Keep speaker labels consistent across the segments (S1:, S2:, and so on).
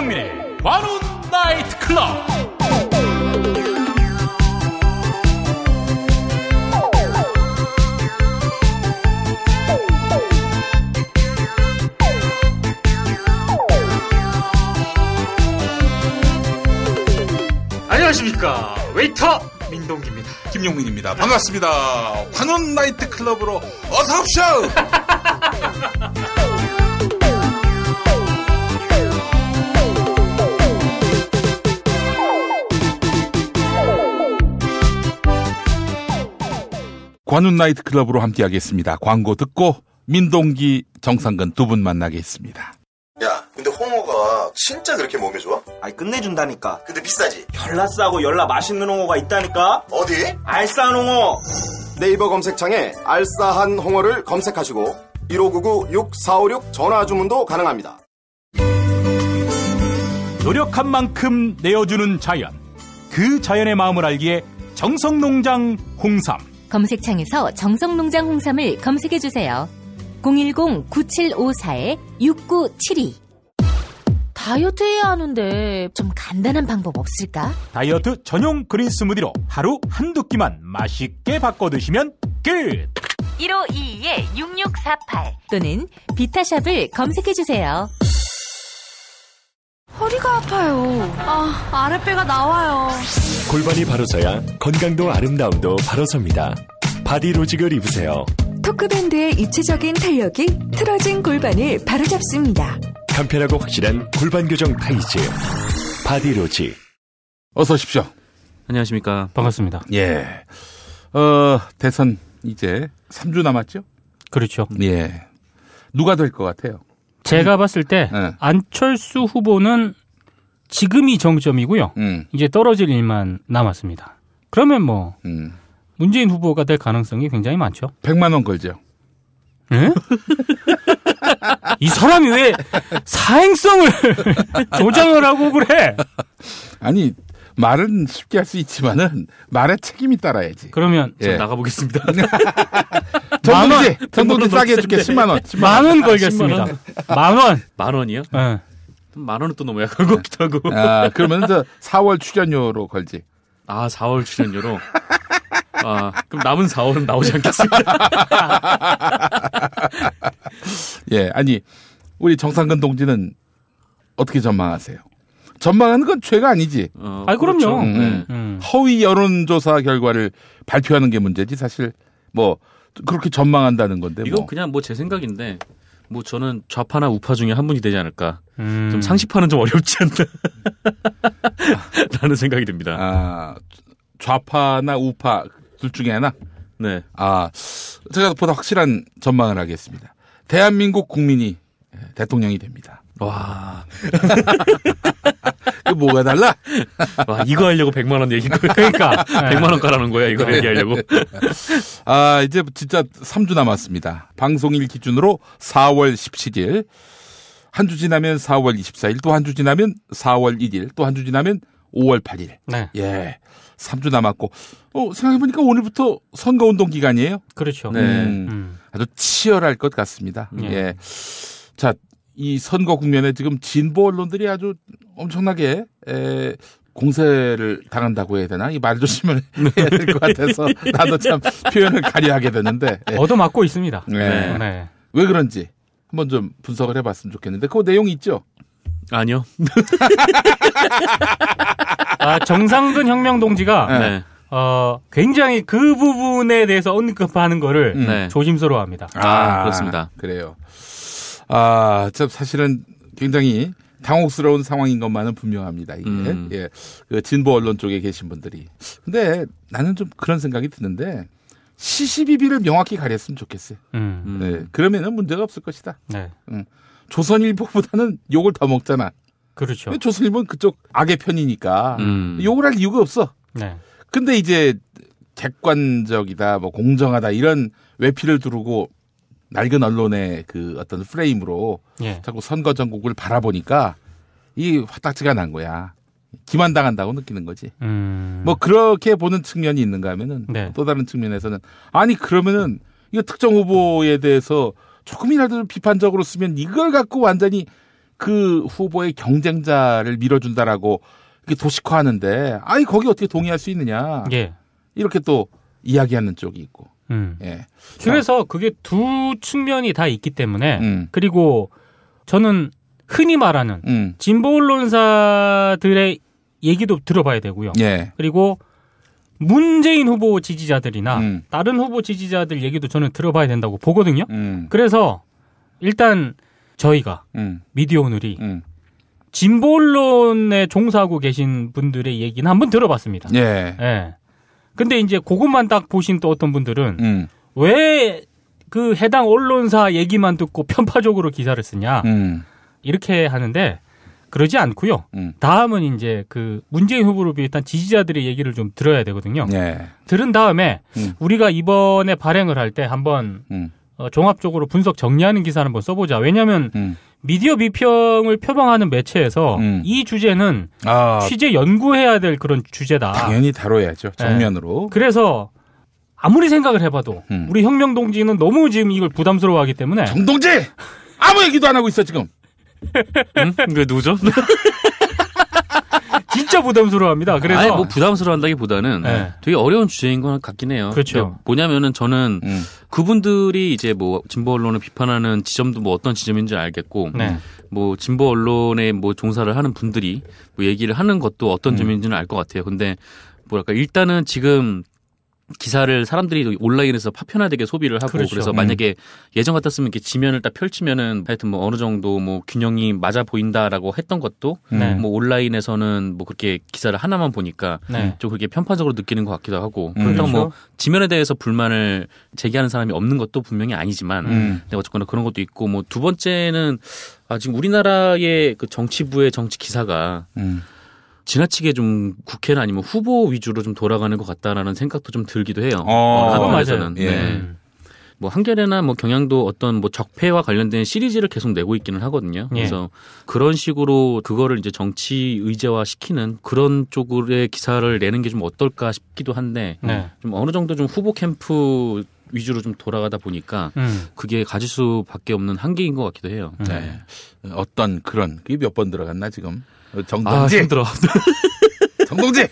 S1: 김용민의 관훈 나이트 클럽.
S2: 안녕하십니까, 웨이터 민동기입니다.
S3: 김용민입니다. 반갑습니다. 관훈 나이트 클럽으로 어서 오쇼. 관훈 나이트 클럽으로 함께하겠습니다. 광고 듣고 민동기, 정상근 두 분 만나겠습니다.
S4: 야, 근데 홍어가 진짜 그렇게 몸에 좋아?
S5: 아니, 끝내준다니까.
S4: 근데 비싸지?
S5: 열라 싸고 열라 맛있는 홍어가 있다니까.
S4: 어디?
S5: 알싸한 홍어.
S6: 네이버 검색창에 알싸한 홍어를 검색하시고 1599-6456 전화 주문도 가능합니다.
S1: 노력한 만큼 내어주는 자연, 그 자연의 마음을 알기에 정성농장 홍삼.
S7: 검색창에서 정성농장 홍삼을 검색해주세요. 010-9754-6972. 다이어트 해야 하는데 좀 간단한 방법 없을까?
S1: 다이어트 전용 그린 스무디로 하루 한두 끼만 맛있게 바꿔 드시면 끝!
S7: 1522-6648 또는 비타샵을 검색해주세요.
S8: 허리가 아파요. 아랫배가 나와요.
S9: 골반이 바로 서야 건강도 아름다움도 바로 섭니다. 바디로직을 입으세요.
S8: 토크밴드의 입체적인 탄력이 틀어진 골반을 바로잡습니다.
S9: 간편하고 확실한 골반 교정 타이즈 바디로직.
S3: 어서 오십시오.
S2: 안녕하십니까.
S1: 반갑습니다.
S3: 예. 대선 이제 3주 남았죠?
S1: 그렇죠.
S3: 예. 누가 될 것 같아요?
S1: 제가 봤을 때
S3: 네.
S1: 안철수 후보는 지금이 정점이고요. 이제 떨어질 일만 남았습니다. 그러면 뭐 문재인 후보가 될 가능성이 굉장히 많죠.
S3: 100만 원 걸죠.
S1: 네? 이 사람이 왜 사행성을 조장을 하고 그래?
S3: 아니, 말은 쉽게 할 수 있지만은 말에 책임이 따라야지.
S1: 그러면
S2: 전 나가보겠습니다.
S3: 정동지 싸게 해줄게. 10만 원.
S1: 10만 원 걸겠습니다. 10만 원.
S2: 만 원이요?
S1: 네.
S2: 만 원은 또 너무 약한 것 같기도 하고.
S3: 아, 그러면 저 4월 출연료로 걸지.
S2: 아, 4월 출연료로. 아, 그럼 남은 4월은 나오지 않겠습니다.
S3: 예, 아니 우리 정상근 동지는 어떻게 전망하세요? 전망하는 건 죄가 아니지.
S1: 아, 그럼요.
S2: 그렇죠.
S3: 허위 여론조사 결과를 발표하는 게 문제지. 사실 뭐 그렇게 전망한다는 건데.
S2: 이건
S3: 뭐.
S2: 그냥 뭐 제 생각인데, 뭐 저는 좌파나 우파 중에 한 분이 되지 않을까. 좀 상식파는 좀 어렵지 않나. 라는 생각이 듭니다.
S3: 아, 좌파나 우파 둘 중에 하나?
S2: 네.
S3: 아, 제가 보다 확실한 전망을 하겠습니다. 대한민국 국민이 대통령이 됩니다.
S2: 와.
S3: 이거 뭐가 달라?
S2: 와, 이거 하려고 100만 원 얘기. 그러니까 100만 원 깔아놓은 거야, 이거 얘기하려고.
S3: 아, 이제 진짜 3주 남았습니다. 방송일 기준으로 4월 17일, 한 주 지나면 4월 24일, 또 한 주 지나면 4월 1일, 또 한 주 지나면 5월 8일.
S1: 네.
S3: 예. 3주 남았고, 생각해보니까 오늘부터 선거운동 기간이에요.
S1: 그렇죠.
S2: 네.
S3: 아주 치열할 것 같습니다. 예. 자, 이 선거 국면에 지금 진보 언론들이 아주 엄청나게 공세를 당한다고 해야 되나? 이 말 조심을 해야 될 것 같아서 나도 참 표현을 가려하게 되는데.
S1: 얻어맞고 있습니다.
S3: 네.
S1: 네.
S3: 왜 그런지 한번 좀 분석을 해봤으면 좋겠는데 그 내용이 있죠?
S2: 아니요.
S1: 아, 정상근 혁명 동지가
S2: 네.
S1: 굉장히 그 부분에 대해서 언급하는 거를
S2: 네.
S1: 조심스러워합니다.
S2: 그렇습니다.
S3: 그래요. 아, 참 사실은 굉장히 당혹스러운 상황인 것만은 분명합니다. 이게 예, 그 진보 언론 쪽에 계신 분들이. 근데 나는 좀 그런 생각이 드는데 시시비비를 명확히 가렸으면 좋겠어요. 네, 그러면은 문제가 없을 것이다.
S1: 네.
S3: 조선일보보다는 욕을 더 먹잖아.
S1: 그렇죠.
S3: 조선일보는 그쪽 악의 편이니까 욕을 할 이유가 없어.
S1: 네.
S3: 근데 이제 객관적이다, 뭐 공정하다 이런 외피를 두르고 낡은 언론의 그 어떤 프레임으로 자꾸 선거 전국을 바라보니까 이 화딱지가 난 거야. 기만당한다고 느끼는 거지. 뭐 그렇게 보는 측면이 있는가 하면은 또 다른 측면에서는 아니 그러면은 이거 특정 후보에 대해서 조금이라도 비판적으로 쓰면 이걸 갖고 완전히 그 후보의 경쟁자를 밀어준다라고 이렇게 도식화하는데 아니 거기 어떻게 동의할 수 있느냐.
S1: 예.
S3: 이렇게 또 이야기하는 쪽이 있고. 예.
S1: 그래서 그게 두 측면이 다 있기 때문에 그리고 저는 흔히 말하는 진보 언론사들의 얘기도 들어봐야 되고요.
S3: 예.
S1: 그리고 문재인 후보 지지자들이나 다른 후보 지지자들 얘기도 저는 들어봐야 된다고 보거든요. 그래서 일단 저희가 미디어 오늘이 진보 언론에 종사하고 계신 분들의 얘기는 한번 들어봤습니다.
S3: 예.
S1: 예. 근데 이제 그것만 딱 보신 또 어떤 분들은 왜 그 해당 언론사 얘기만 듣고 편파적으로 기사를 쓰냐 이렇게 하는데 그러지 않고요. 다음은 이제 그 문재인 후보를 비롯한 지지자들의 얘기를 좀 들어야 되거든요.
S3: 예.
S1: 들은 다음에 우리가 이번에 발행을 할 때 한번 종합적으로 분석 정리하는 기사를 한번 써보자. 왜냐하면 미디어 비평을 표방하는 매체에서 이 주제는 취재 연구해야 될 그런 주제다.
S3: 당연히 다뤄야죠. 정면으로.
S1: 네. 그래서 아무리 생각을 해봐도 우리 혁명 동지는 너무 지금 이걸 부담스러워하기 때문에
S3: 정동지 아무 얘기도 안 하고 있어 지금.
S2: 그 누구죠?
S1: 진짜 부담스러워합니다. 그래서
S2: 아니 뭐 부담스러워한다기보다는
S1: 네.
S2: 되게 어려운 주제인 것 같긴 해요.
S1: 그렇죠.
S2: 뭐냐면은 저는 그분들이 이제 뭐 진보 언론을 비판하는 지점도 뭐 어떤 지점인지 알겠고,
S1: 네.
S2: 뭐 진보 언론에 뭐 종사를 하는 분들이 뭐 얘기를 하는 것도 어떤 점인지는 알 것 같아요. 근데 뭐랄까 일단은 지금 기사를 사람들이 온라인에서 파편화되게 소비를 하고
S1: 그렇죠.
S2: 그래서 만약에 예전 같았으면 이렇게 지면을 딱 펼치면은 하여튼 뭐 어느 정도 뭐 균형이 맞아 보인다라고 했던 것도 뭐 온라인에서는 뭐 그렇게 기사를 하나만 보니까 좀 그렇게 편파적으로 느끼는 것 같기도 하고 그렇다고 뭐 지면에 대해서 불만을 제기하는 사람이 없는 것도 분명히 아니지만 근데 어쨌거나 그런 것도 있고 뭐 두 번째는 지금 우리나라의 그 정치부의 정치 기사가 지나치게 좀 국회나 아니면 후보 위주로 좀 돌아가는 것 같다라는 생각도 좀 들기도 해요.
S1: 그건 맞아요.
S2: 네. 뭐 한겨레나 뭐 경향도 어떤 뭐 적폐와 관련된 시리즈를 계속 내고 있기는 하거든요. 그래서 그런 식으로 그거를 이제 정치 의제화 시키는 그런 쪽의 기사를 내는 게 좀 어떨까 싶기도 한데 좀 어느 정도 좀 후보 캠프 위주로 좀 돌아가다 보니까 그게 가질 수밖에 없는 한계인 것 같기도 해요.
S3: 네. 어떤 그런 그게 몇 번 들어갔나 지금? 정동지
S2: 힘들어.
S3: 정동지.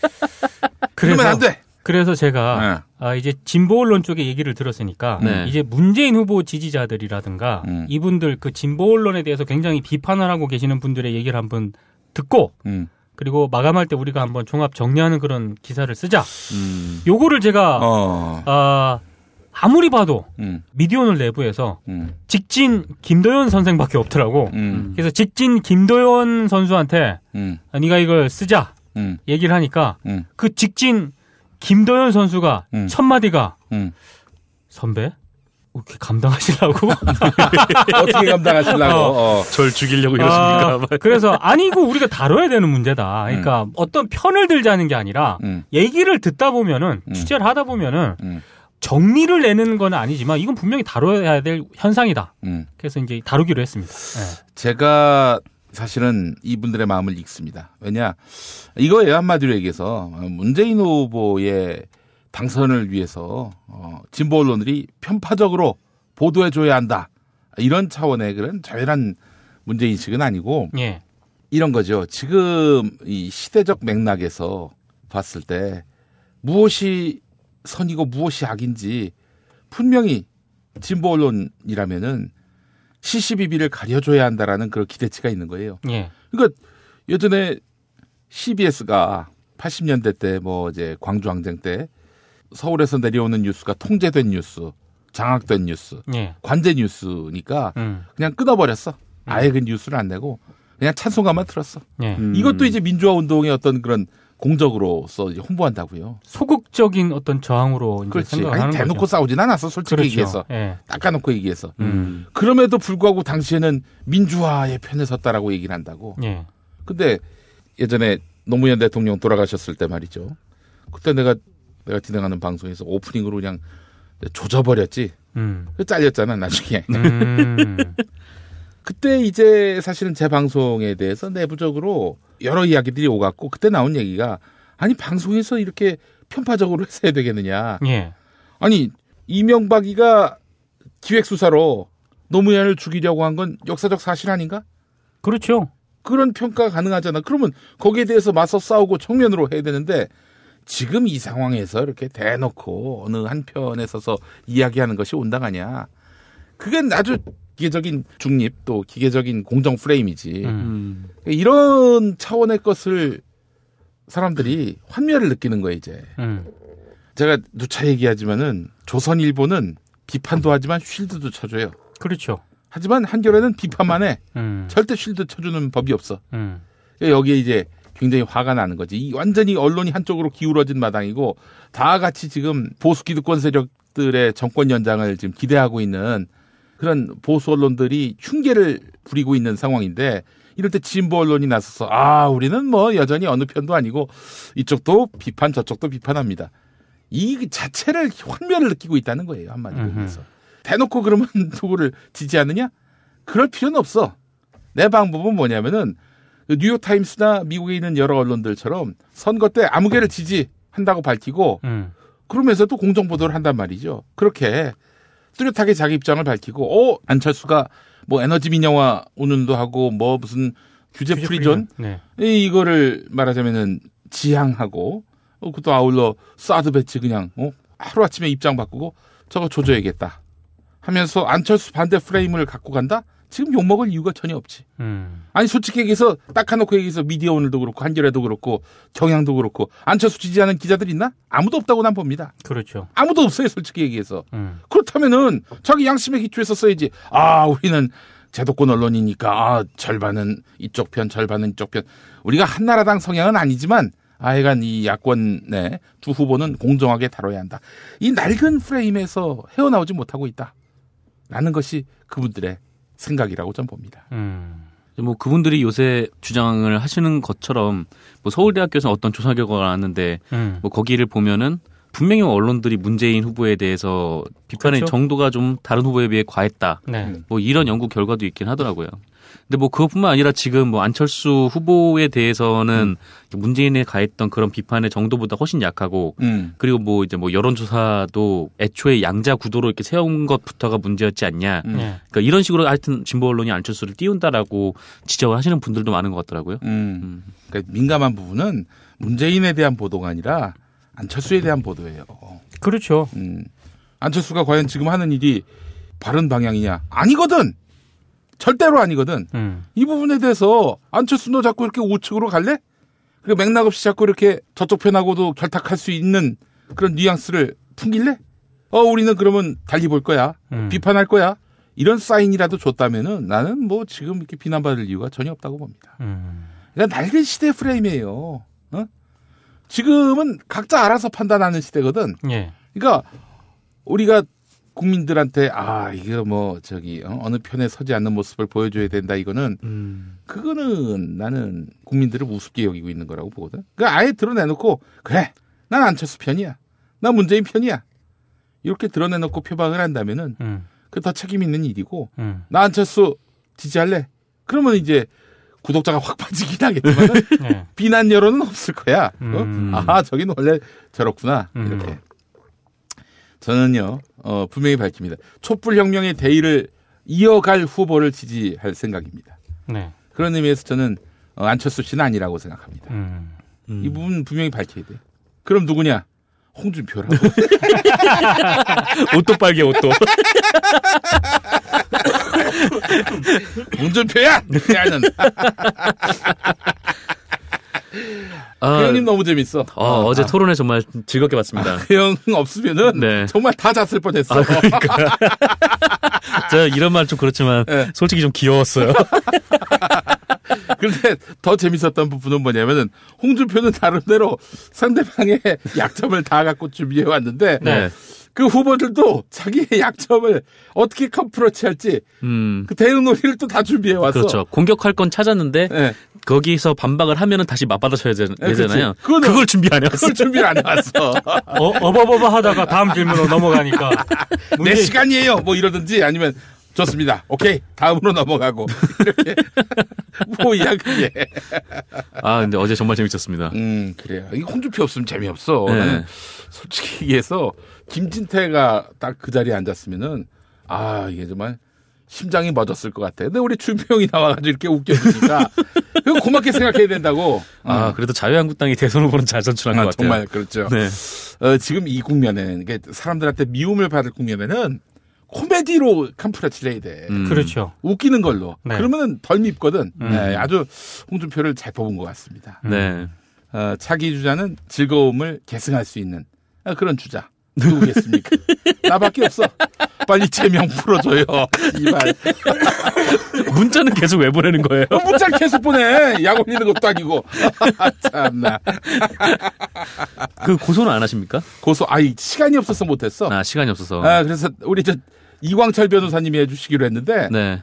S3: 그러면 안 돼.
S1: 그래서 제가 이제 진보 언론 쪽의 얘기를 들었으니까 이제 문재인 후보 지지자들이라든가 이분들 그 진보 언론에 대해서 굉장히 비판을 하고 계시는 분들의 얘기를 한번 듣고 그리고 마감할 때 우리가 한번 종합 정리하는 그런 기사를 쓰자. 요거를 제가 아무리 봐도 미디어오늘 내부에서 직진 김도연 선생밖에 없더라고. 그래서 직진 김도연 선수한테 네가 이걸 쓰자 얘기를 하니까 그 직진 김도연 선수가 첫 마디가 선배 이렇게 감당하시려고
S3: 어떻게 감당하시려고
S2: 절 죽이려고 이러십니까?
S1: 그래서 아니고 우리가 다뤄야 되는 문제다. 그러니까 어떤 편을 들자는 게 아니라 얘기를 듣다 보면은 취재를 하다 보면은 정리를 내는 건 아니지만 이건 분명히 다뤄야 될 현상이다. 그래서 이제 다루기로 했습니다.
S3: 제가 사실은 이분들의 마음을 읽습니다. 왜냐 이거예요. 한마디로 얘기해서 문재인 후보의 당선을 위해서 진보 언론들이 편파적으로 보도해줘야 한다. 이런 차원의 그런 자율한 문제인식은 아니고 이런 거죠. 지금 이 시대적 맥락에서 봤을 때 무엇이 선이고 무엇이 악인지 분명히 진보 언론이라면은 시시비비를 가려줘야 한다라는 그런 기대치가 있는 거예요. 그러니까 예전에 CBS가 80년대 때 뭐 이제 광주항쟁 때 서울에서 내려오는 뉴스가 통제된 뉴스, 장악된 뉴스, 관제 뉴스니까 그냥 끊어버렸어. 아예 그 뉴스를 안 내고 그냥 찬송가만 틀었어. 이것도 이제 민주화 운동의 어떤 그런 공적으로서 이제 홍보한다고요.
S1: 소극적인 어떤 저항으로 이제
S3: 그렇지.
S1: 생각을 하는
S3: 대놓고
S1: 거죠.
S3: 싸우진 않았어. 솔직히
S1: 그렇죠.
S3: 얘기해서. 닦아놓고 얘기해서. 그럼에도 불구하고 당시에는 민주화의 편에 섰다라고 얘기를 한다고. 근데 예전에 노무현 대통령 돌아가셨을 때 말이죠. 그때 내가 진행하는 방송에서 오프닝으로 그냥 조져버렸지. 잘렸잖아 나중에. 그때 이제 사실은 제 방송에 대해서 내부적으로 여러 이야기들이 오갔고 그때 나온 얘기가 아니 방송에서 이렇게 편파적으로 했어야 되겠느냐. 아니 이명박이가 기획수사로 노무현을 죽이려고 한 건 역사적 사실 아닌가?
S1: 그렇죠.
S3: 그런 평가 가능하잖아. 그러면 거기에 대해서 맞서 싸우고 정면으로 해야 되는데 지금 이 상황에서 이렇게 대놓고 어느 한편에 서서 이야기하는 것이 온당하냐. 그게 아주 기계적인 중립 또 기계적인 공정 프레임이지. 이런 차원의 것을 사람들이 환멸을 느끼는 거예요 이제. 제가 누차 얘기하지만은 조선일보는 비판도 하지만 쉴드도 쳐줘요.
S1: 그렇죠.
S3: 하지만 한겨레는 비판만 해. 절대 쉴드 쳐주는 법이 없어. 여기에 이제 굉장히 화가 나는 거지. 이 완전히 언론이 한쪽으로 기울어진 마당이고 다 같이 지금 보수 기득권 세력들의 정권 연장을 지금 기대하고 있는 그런 보수 언론들이 흉계를 부리고 있는 상황인데 이럴 때 진보 언론이 나서서 우리는 뭐 여전히 어느 편도 아니고 이쪽도 비판 저쪽도 비판합니다. 이 자체를 환멸을 느끼고 있다는 거예요. 한마디로 해서. 대놓고 그러면 누구를 지지하느냐? 그럴 필요는 없어. 내 방법은 뭐냐면은 뉴욕타임스나 미국에 있는 여러 언론들처럼 선거 때 아무개를 지지한다고 밝히고 그러면서도 공정보도를 한단 말이죠. 그렇게 뚜렷하게 자기 입장을 밝히고 안철수가 뭐 에너지 민영화 운운도 하고 뭐 무슨 규제 프리존 네. 이거를 말하자면은 지향하고 그것도 아울러 사드 배치 그냥 하루아침에 입장 바꾸고 저거 조져야겠다 하면서 안철수 반대 프레임을 갖고 간다? 지금 욕먹을 이유가 전혀 없지. 아니 솔직히 얘기해서 딱 해놓고 얘기해서 미디어 오늘도 그렇고 한겨레도 그렇고 경향도 그렇고 안철수 지지하는 기자들 있나? 아무도 없다고 난 봅니다.
S1: 그렇죠.
S3: 아무도 없어요 솔직히 얘기해서. 그렇다면은 자기 양심에 기초해서 써야지. 우리는 제도권 언론이니까 절반은 이쪽 편 절반은 이쪽 편. 우리가 한나라당 성향은 아니지만 하여간 이 야권의 두 후보는 공정하게 다뤄야 한다. 이 낡은 프레임에서 헤어나오지 못하고 있다. 라는 것이 그분들의 생각이라고 전 봅니다.
S2: 뭐 그분들이 요새 주장을 하시는 것처럼 뭐 서울대학교에서 어떤 조사 결과가 나왔는데 뭐 거기를 보면은 분명히 언론들이 문재인 후보에 대해서 비판의 그렇죠? 정도가 좀 다른 후보에 비해 과했다. 네. 뭐 이런 연구 결과도 있긴 하더라고요. 근데 뭐 그것뿐만 아니라 지금 뭐 안철수 후보에 대해서는 문재인에 가했던 그런 비판의 정도보다 훨씬 약하고 그리고 뭐 이제 뭐 여론조사도 애초에 양자 구도로 이렇게 세운 것부터가 문제였지 않냐. 그러니까 이런 식으로 하여튼 진보 언론이 안철수를 띄운다라고 지적을 하시는 분들도 많은 것 같더라고요.
S3: 그러니까 민감한 부분은 문재인에 대한 보도가 아니라 안철수에 대한 보도예요.
S1: 그렇죠.
S3: 안철수가 과연 지금 하는 일이 바른 방향이냐? 아니거든. 절대로 아니거든. 이 부분에 대해서 안철수 너 자꾸 이렇게 우측으로 갈래? 그리고 맥락 없이 자꾸 이렇게 저쪽 편하고도 결탁할 수 있는 그런 뉘앙스를 풍길래? 우리는 그러면 달리 볼 거야. 비판할 거야. 이런 사인이라도 줬다면은 나는 뭐 지금 이렇게 비난받을 이유가 전혀 없다고 봅니다. 그러니까 낡은 시대 프레임이에요. 지금은 각자 알아서 판단하는 시대거든. 예. 그러니까 우리가 국민들한테 이게 뭐 어느 편에 서지 않는 모습을 보여줘야 된다 이거는 그거는 나는 국민들을 우습게 여기고 있는 거라고 보거든. 그러니까 아예 드러내놓고 그래 난 안철수 편이야, 난 문재인 편이야 이렇게 드러내놓고 표방을 한다면은 그 더 책임 있는 일이고 나 안철수 지지할래. 그러면 이제 구독자가 확 빠지긴 하겠지만 네. 비난 여론은 없을 거야. 저긴 원래 저렇구나 이렇게. 저는요 분명히 밝힙니다. 촛불혁명의 대의를 이어갈 후보를 지지할 생각입니다. 네. 그런 의미에서 저는 안철수 씨는 아니라고 생각합니다. 이 부분 분명히 밝혀야 돼요. 그럼 누구냐? 홍준표라고.
S2: 옷도 빨개 옷도.
S3: 홍준표야! 나는. 그 형님 너무 재밌어.
S2: 어제 토론회 정말 즐겁게 봤습니다.
S3: 그 형 없으면은 네. 정말 다 잤을 뻔했어.
S2: 그러니까. 저 이런 말 좀 그렇지만 네. 솔직히 좀 귀여웠어요.
S3: 그런데 더 재밌었던 부분은 뭐냐면은 홍준표는 나름대로 상대방의 약점을 다 갖고 준비해 왔는데 네. 그 후보들도 자기의 약점을 어떻게 컴프로치할지 그 대응 논의를 또 다 준비해 왔어.
S2: 그렇죠. 공격할 건 찾았는데 네. 거기서 반박을 하면은 다시 맞받아쳐야 되잖아요. 그걸 준비 안 해왔어.
S3: 그걸 준비 안 해왔어.
S1: 어버버버 하다가 다음 질문으로 넘어가니까
S3: 내 시간이에요. 뭐 이러든지 아니면 좋습니다. 오케이 다음으로 넘어가고 이렇게 뭐야 그게.
S2: 근데 어제 정말 재밌었습니다.
S3: 그래요. 이 홍준표 없으면 재미없어. 네. 나는 솔직히 얘기해서 김진태가 딱 그 자리에 앉았으면은 이게 정말 심장이 멎었을 것 같아. 근데 우리 준표 형이 나와가지고 이렇게 웃겨주니까 그거 고맙게 생각해야 된다고.
S2: 그래도 자유한국당이 대선 후보는 잘 선출한 것 같아요.
S3: 정말 그렇죠. 네. 지금 이 국면에는 사람들한테 미움을 받을 국면에는 코미디로 캄프라치를 해야 돼.
S1: 그렇죠.
S3: 웃기는 걸로. 네. 그러면 덜 밉거든. 네, 아주 홍준표를 잘 뽑은 것 같습니다.
S2: 네.
S3: 차기 주자는 즐거움을 계승할 수 있는 그런 주자. 누구겠습니까? 나밖에 없어. 빨리 제명 풀어줘요. 이발.
S2: 문자는 계속 왜 보내는 거예요?
S3: 문자를 계속 보내. 약 올리는 것도 아니고. 참나.
S2: 그 고소는 안 하십니까?
S3: 고소. 시간이 없어서 못했어.
S2: 시간이 없어서.
S3: 그래서 우리 이광철 변호사님이 해주시기로 했는데.
S2: 네.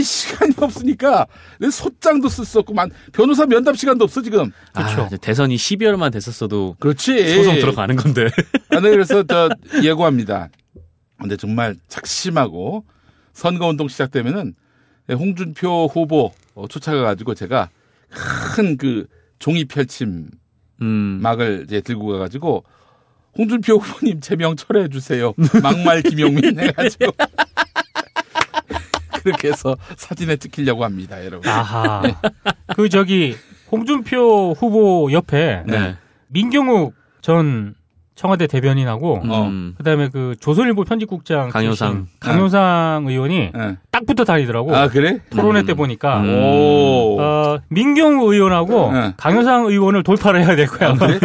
S3: 시간이 없으니까 소장도 쓸 수 없고 변호사 면담 시간도 없어 지금.
S2: 그렇죠. 대선이 12월만 됐었어도
S3: 그렇지.
S2: 소송 들어가는 건데.
S3: 그래서 예고합니다. 근데 정말 작심하고 선거운동 시작되면은 홍준표 후보 쫓아가가지고 제가 큰 그 종이 펼침 막을 이제 들고 가가지고 홍준표 후보님 제명 철회해 주세요. 막말 김용민 해가지고. 그렇게 해서 사진에 찍히려고 합니다, 여러분.
S1: 아하. 네. 홍준표 후보 옆에
S2: 네.
S1: 민경욱 전 청와대 대변인하고 그다음에 그 조선일보 편집국장
S2: 강효상
S1: 의원이 딱 붙어 다니더라고.
S3: 그래?
S1: 토론회 때 보니까 민경욱 의원하고 강효상 의원을 돌파를 해야 될 거야.
S3: 그래?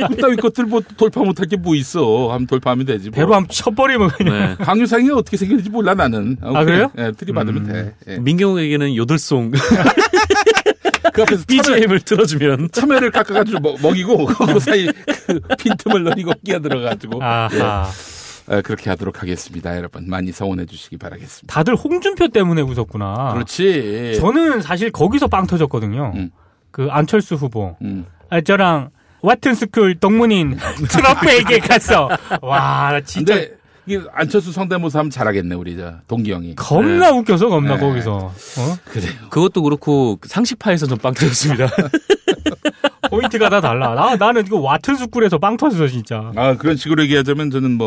S3: 그따위 것들 돌파 못할 게 뭐 있어. 한번 돌파하면 되지.
S1: 배로 한번 쳐버리면 그냥.
S3: 네. 강효상이 어떻게 생겼는지 몰라 나는.
S1: 그래요?
S3: 네, 들이받으면 돼. 네.
S2: 민경욱에게는 요들송.
S3: 그 앞에서
S2: BGM을 틀어주면
S3: 참외를 깎아가지고 먹이고 그 사이 그 빈틈을 노리고 끼어들어가지고 그렇게 하도록 하겠습니다. 여러분 많이 성원해 주시기 바라겠습니다.
S1: 다들 홍준표 때문에 웃었구나.
S3: 그렇지.
S1: 저는 사실 거기서 빵 터졌거든요. 그 안철수 후보. 저랑 와튼스쿨 동문인 트럼프에게 갔어. 와 진짜.
S3: 안철수 성대모사 하면 잘하겠네 우리 동기 형이.
S1: 겁나 웃겨서 거기서.
S3: 그래요.
S2: 그것도 그렇고 상식파에서 좀 빵 터졌습니다.
S1: 포인트가 다 달라. 나는 이거 와튼스쿨에서 빵 터졌어 진짜.
S3: 그런 식으로 얘기하자면 저는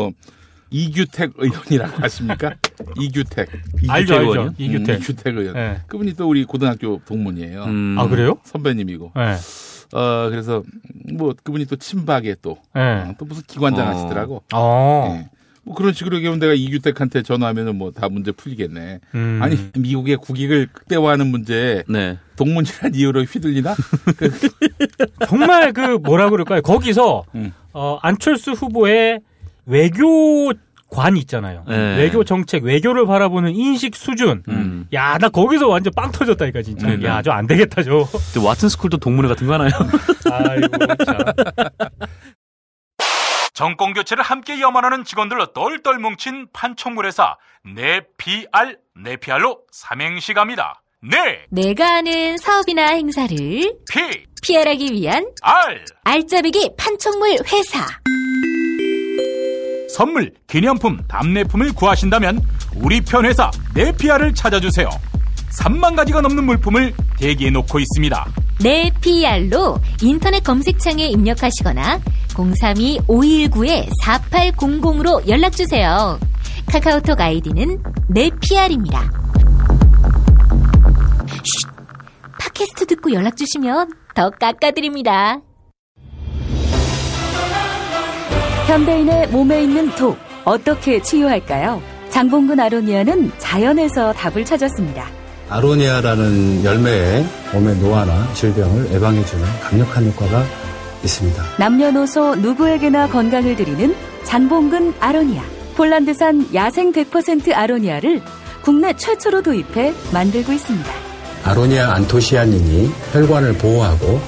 S3: 이규택 의원이라고 아십니까? 이규택.
S1: 알죠. 이규택
S3: 의원.
S1: 네.
S3: 그분이 또 우리 고등학교 동문이에요.
S1: 그래요?
S3: 선배님이고.
S1: 네.
S3: 그래서 그분이 또 친박에 또 무슨 기관장 하시더라고. 네. 그런 식으로 얘기하면 내가 이규택한테 전화하면은 다 문제 풀리겠네. 아니, 미국의 국익을 극대화하는 문제에 동문이라는 이유로 휘둘리나?
S1: 정말 뭐라 그럴까요? 거기서, 안철수 후보의 외교관 있잖아요. 외교 정책, 외교를 바라보는 인식 수준. 야, 나 거기서 완전 빵 터졌다니까, 진짜. 야, 저 안 되겠다, 저.
S2: 와튼스쿨도 동문회 같은 거 하나요?
S1: 아이고, 참.
S10: 정권 교체를 함께 염원하는 직원들로 똘똘 뭉친 판촉물 회사 네피알로 삼행시 갑니다.
S7: 내가 아는 사업이나 행사를 PR하기 위한 알짜배기 판촉물 회사.
S10: 선물, 기념품, 답례품을 구하신다면 우리 편 회사 네피알을 찾아주세요. 3만 가지가 넘는 물품을 대기해 놓고 있습니다.
S7: 네피알로 인터넷 검색창에 입력하시거나 032-519-4800으로 연락주세요. 카카오톡 아이디는 네피알입니다. 팟캐스트 듣고 연락주시면 더 깎아드립니다.
S8: 현대인의 몸에 있는 독, 어떻게 치유할까요? 장봉근 아로니아는 자연에서 답을 찾았습니다.
S11: 아로니아라는 열매에 몸의 노화나 질병을 예방해주는 강력한 효과가 있습니다.
S8: 남녀노소 누구에게나 건강을 드리는 장봉근 아로니아. 폴란드산 야생 100% 아로니아를 국내 최초로 도입해 만들고 있습니다.
S11: 아로니아 안토시아닌이 혈관을 보호하고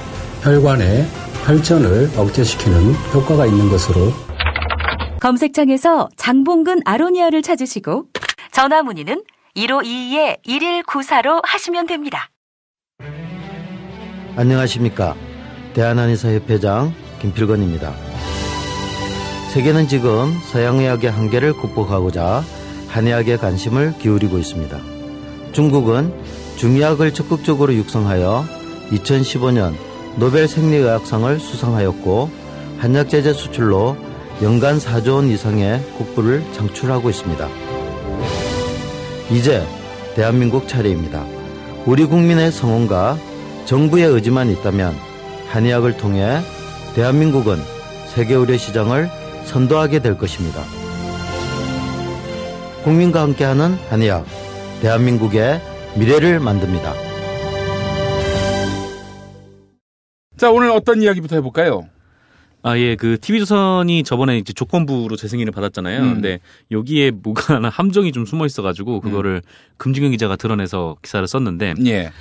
S11: 혈관의 혈전을 억제시키는 효과가 있는 것으로
S8: 검색창에서 장봉근 아로니아를 찾으시고 전화 문의는 1522-1194로 하시면 됩니다.
S12: 안녕하십니까. 대한한의사협회장 김필건입니다. 세계는 지금 서양의학의 한계를 극복하고자 한의학에 관심을 기울이고 있습니다. 중국은 중의학을 적극적으로 육성하여 2015년 노벨 생리의학상을 수상하였고 한약제재 수출로 연간 4조 원 이상의 국부를 창출하고 있습니다. 이제 대한민국 차례입니다. 우리 국민의 성원과 정부의 의지만 있다면 한의학을 통해 대한민국은 세계 의료 시장을 선도하게 될 것입니다. 국민과 함께하는 한의학, 대한민국의 미래를 만듭니다.
S3: 자, 오늘 어떤 이야기부터 해볼까요?
S2: 그 TV조선이 저번에 이제 조건부로 재승인을 받았잖아요. 근데 여기에 뭐가 하나 함정이 좀 숨어 있어가지고 그거를 금중현 기자가 드러내서 기사를 썼는데,
S3: 예.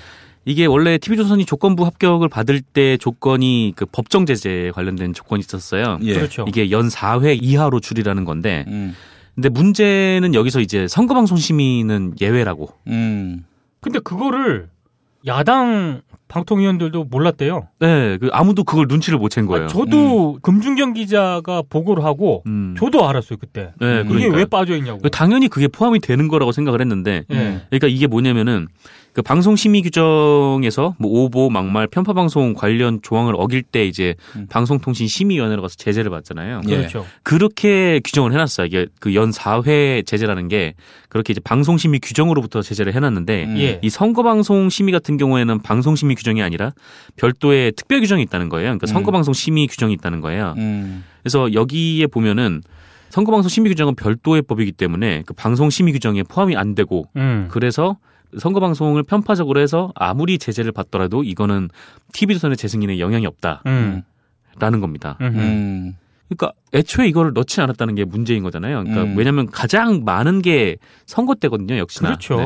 S2: 이게 원래 TV조선이 조건부 합격을 받을 때 조건이 그 법정 제재에 관련된 조건이 있었어요.
S3: 예.
S1: 그렇죠.
S2: 이게 연 4회 이하로 줄이라는 건데, 근데 문제는 여기서 이제 선거방송 심의는 예외라고.
S1: 근데 그거를 야당 방통위원들도 몰랐대요.
S2: 네, 아무도 그걸 눈치를 못 챈 거예요.
S1: 저도 금중경 기자가 보고를 하고 저도 알았어요 그때.
S2: 네,
S1: 이게 왜 빠져 있냐고.
S2: 당연히 그게 포함이 되는 거라고 생각을 했는데, 그러니까 이게 뭐냐면은 그 방송 심의 규정에서 뭐 오보, 막말, 편파 방송 관련 조항을 어길 때 이제 방송통신심의위원회로 가서 제재를 받잖아요.
S1: 그렇죠.
S2: 그렇게 규정을 해놨어요. 이게 그 연 4회 제재라는 게 그렇게 이제 방송심의 규정으로부터 제재를 해놨는데, 이 선거방송 심의 같은 경우에는 방송심의 규정이 아니라 별도의 특별 규정이 있다는 거예요. 그러니까 선거방송 심의 규정이 있다는 거예요. 그래서 여기에 보면은 선거방송 심의 규정은 별도의 법이기 때문에 그 방송 심의 규정에 포함이 안 되고, 그래서 선거방송을 편파적으로 해서 아무리 제재를 받더라도 이거는 TV조선의 재승인에 영향이 없다라는 겁니다. 그러니까 애초에 이거를 넣지 않았다는 게 문제인 거잖아요. 그러니까 왜냐하면 가장 많은 게 선거 때거든요, 역시나.
S1: 그렇죠.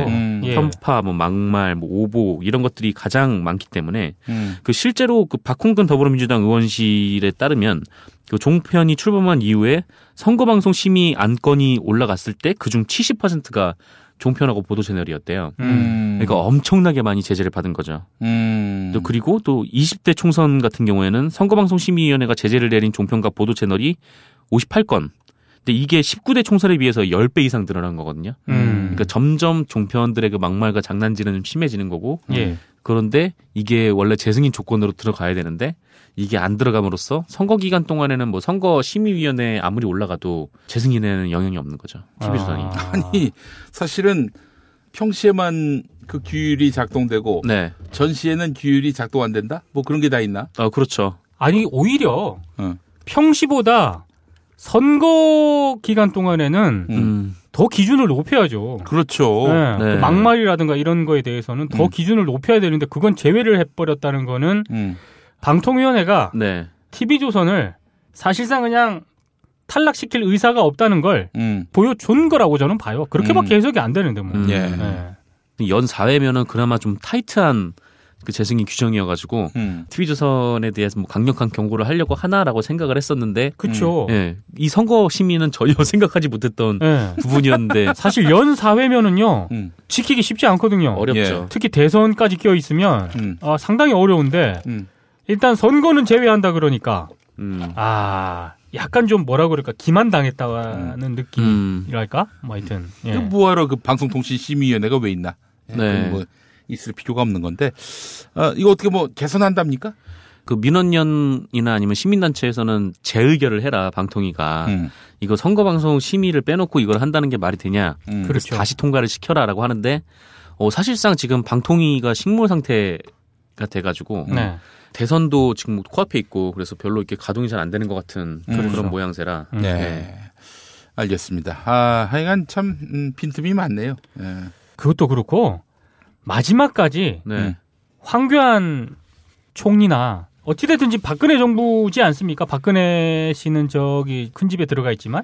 S2: 예. 편파, 뭐 막말, 뭐 오보 이런 것들이 가장 많기 때문에 그 실제로 그 박홍근 더불어민주당 의원실에 따르면 그 종편이 출범한 이후에 선거방송 심의 안건이 올라갔을 때 그중 70%가 종편하고 보도 채널이었대요. 그러니까 엄청나게 많이 제재를 받은 거죠. 또 그리고 또 20대 총선 같은 경우에는 선거방송심의위원회가 제재를 내린 종편과 보도 채널이 58건. 근데 이게 19대 총선에 비해서 10배 이상 늘어난 거거든요. 그러니까 점점 종편들의 그 막말과 장난질은 좀 심해지는 거고. 그런데 이게 원래 재승인 조건으로 들어가야 되는데 이게 안 들어감으로써 선거 기간 동안에는 뭐 선거심의위원회에 아무리 올라가도 재승인에는 영향이 없는 거죠. TV조선이.
S3: 아니 사실은 평시에만 그 규율이 작동되고 전시에는 규율이 작동 안 된다? 뭐 그런 게 다 있나?
S2: 그렇죠.
S1: 아니 오히려 평시보다 선거 기간 동안에는 더 기준을 높여야죠.
S3: 그렇죠.
S1: 네. 막말이라든가 이런 거에 대해서는 더 기준을 높여야 되는데 그건 제외를 해버렸다는 거는 방통위원회가 TV조선을 사실상 그냥 탈락시킬 의사가 없다는 걸 보여준 거라고 저는 봐요. 그렇게밖에 해석이 안 되는데 뭐.
S2: 연 4회면은 그나마 좀 타이트한 그 재승인 규정이어가지고 TV조선에 대해서 뭐 강력한 경고를 하려고 하나라고 생각을 했었는데,
S1: 그렇죠.
S2: 이 선거 심의는 전혀 생각하지 못했던 부분이었는데
S1: 사실 연 4회면은요 지키기 쉽지 않거든요.
S2: 어렵죠.
S1: 특히 대선까지 껴 있으면 상당히 어려운데 일단 선거는 제외한다 그러니까 약간 좀 뭐라 그럴까 기만당했다는 느낌이랄까 뭐 하여튼
S3: 뭐하러 그 방송통신심의위원회가 왜 있나? 뭐 있을 필요가 없는 건데 이거 어떻게 뭐 개선한답니까?
S2: 그 민원연이나 아니면 시민단체에서는 재의결을 해라 방통위가 이거 선거방송 심의를 빼놓고 이걸 한다는 게 말이 되냐?
S1: 그렇죠.
S2: 다시 통과를 시켜라라고 하는데 사실상 지금 방통위가 식물 상태가 돼가지고 대선도 지금 코앞에 있고 그래서 별로 이렇게 가동이 잘 안 되는 것 같은 그런 모양새라.
S3: 알겠습니다. 하여간 참 빈틈이 많네요.
S1: 그것도 그렇고 마지막까지 황교안 총리나 어찌됐든지 박근혜 정부지 않습니까? 박근혜 씨는 저기 큰 집에 들어가 있지만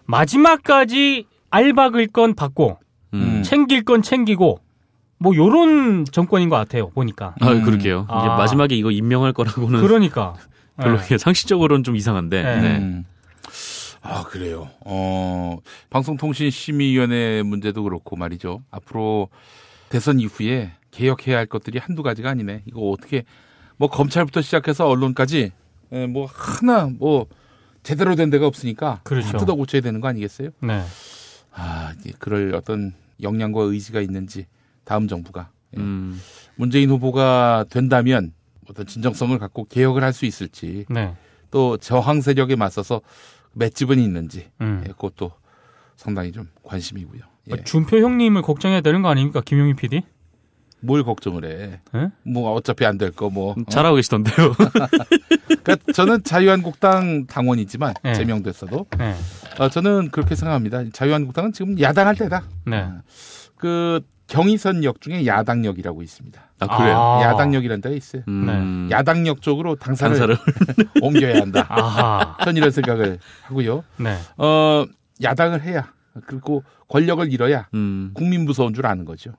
S1: 마지막까지 알박을 건 받고 챙길 건 챙기고 뭐 요런 정권인 것 같아요. 보니까.
S2: 그러게요. 이제 마지막에 이거 임명할 거라고는
S1: 그러니까
S2: 별로 상식적으로는 좀 이상한데.
S3: 그래요. 방송통신심의위원회 문제도 그렇고 말이죠. 앞으로 대선 이후에 개혁해야 할 것들이 한두 가지가 아니네. 이거 어떻게 뭐 검찰부터 시작해서 언론까지 뭐 하나 뭐 제대로 된 데가 없으니까
S1: 그렇죠.
S3: 다 뜯어 고쳐야 되는 거 아니겠어요?
S1: 네.
S3: 그럴 어떤 역량과 의지가 있는지 다음 정부가 문재인 후보가 된다면 어떤 진정성을 갖고 개혁을 할 수 있을지 또 저항 세력에 맞서서 맷집은 있는지 그것도 상당히 좀 관심이고요. 예.
S1: 준표 형님을 걱정해야 되는 거 아닙니까, 김용희 PD?
S3: 뭘 걱정을 해?
S1: 에?
S3: 뭐 어차피 안 될 거 뭐.
S2: 잘하고 계시던데요.
S3: 그러니까 저는 자유한국당 당원이지만
S1: 네.
S3: 제명됐어도
S1: 네.
S3: 저는 그렇게 생각합니다. 자유한국당은 지금 야당할 때다.
S1: 네.
S3: 그 경의선역 중에 야당역이라고 있습니다.
S2: 아, 그래요?
S3: 야당역이라는 데가 있어요.
S1: 네.
S3: 야당역 쪽으로 당사를 옮겨야 한다.
S1: 아하.
S3: 전 이런 생각을 하고요.
S1: 네.
S3: 야당을 해야 그리고 권력을 잃어야 국민 무서운 줄 아는 거죠.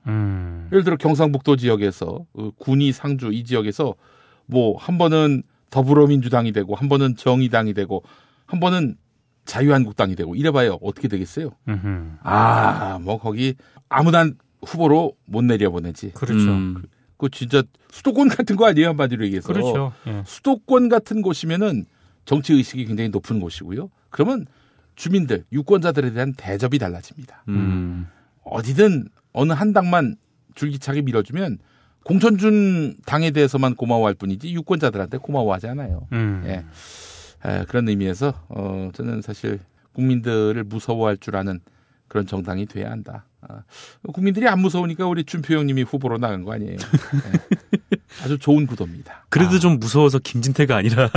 S3: 예를 들어 경상북도 지역에서 군위 상주 이 지역에서 뭐 한 번은 더불어민주당이 되고 한 번은 정의당이 되고 한 번은 자유한국당이 되고 이래봐요. 어떻게 되겠어요? 뭐 거기 아무나 후보로 못 내려보내지.
S1: 그렇죠.
S3: 그 진짜 수도권 같은 거 아니에요, 한마디로 얘기해서.
S1: 그렇죠. 예.
S3: 수도권 같은 곳이면은 정치 의식이 굉장히 높은 곳이고요. 그러면 주민들, 유권자들에 대한 대접이 달라집니다. 어디든 어느 한 당만 줄기차게 밀어주면 공천준 당에 대해서만 고마워할 뿐이지 유권자들한테 고마워하지 않아요. 예. 그런 의미에서 저는 사실 국민들을 무서워할 줄 아는 그런 정당이 돼야 한다. 국민들이 안 무서우니까 우리 준표 형님이 후보로 나간 거 아니에요. 네. 아주 좋은 구도입니다.
S2: 그래도 좀 무서워서 김진태가 아니라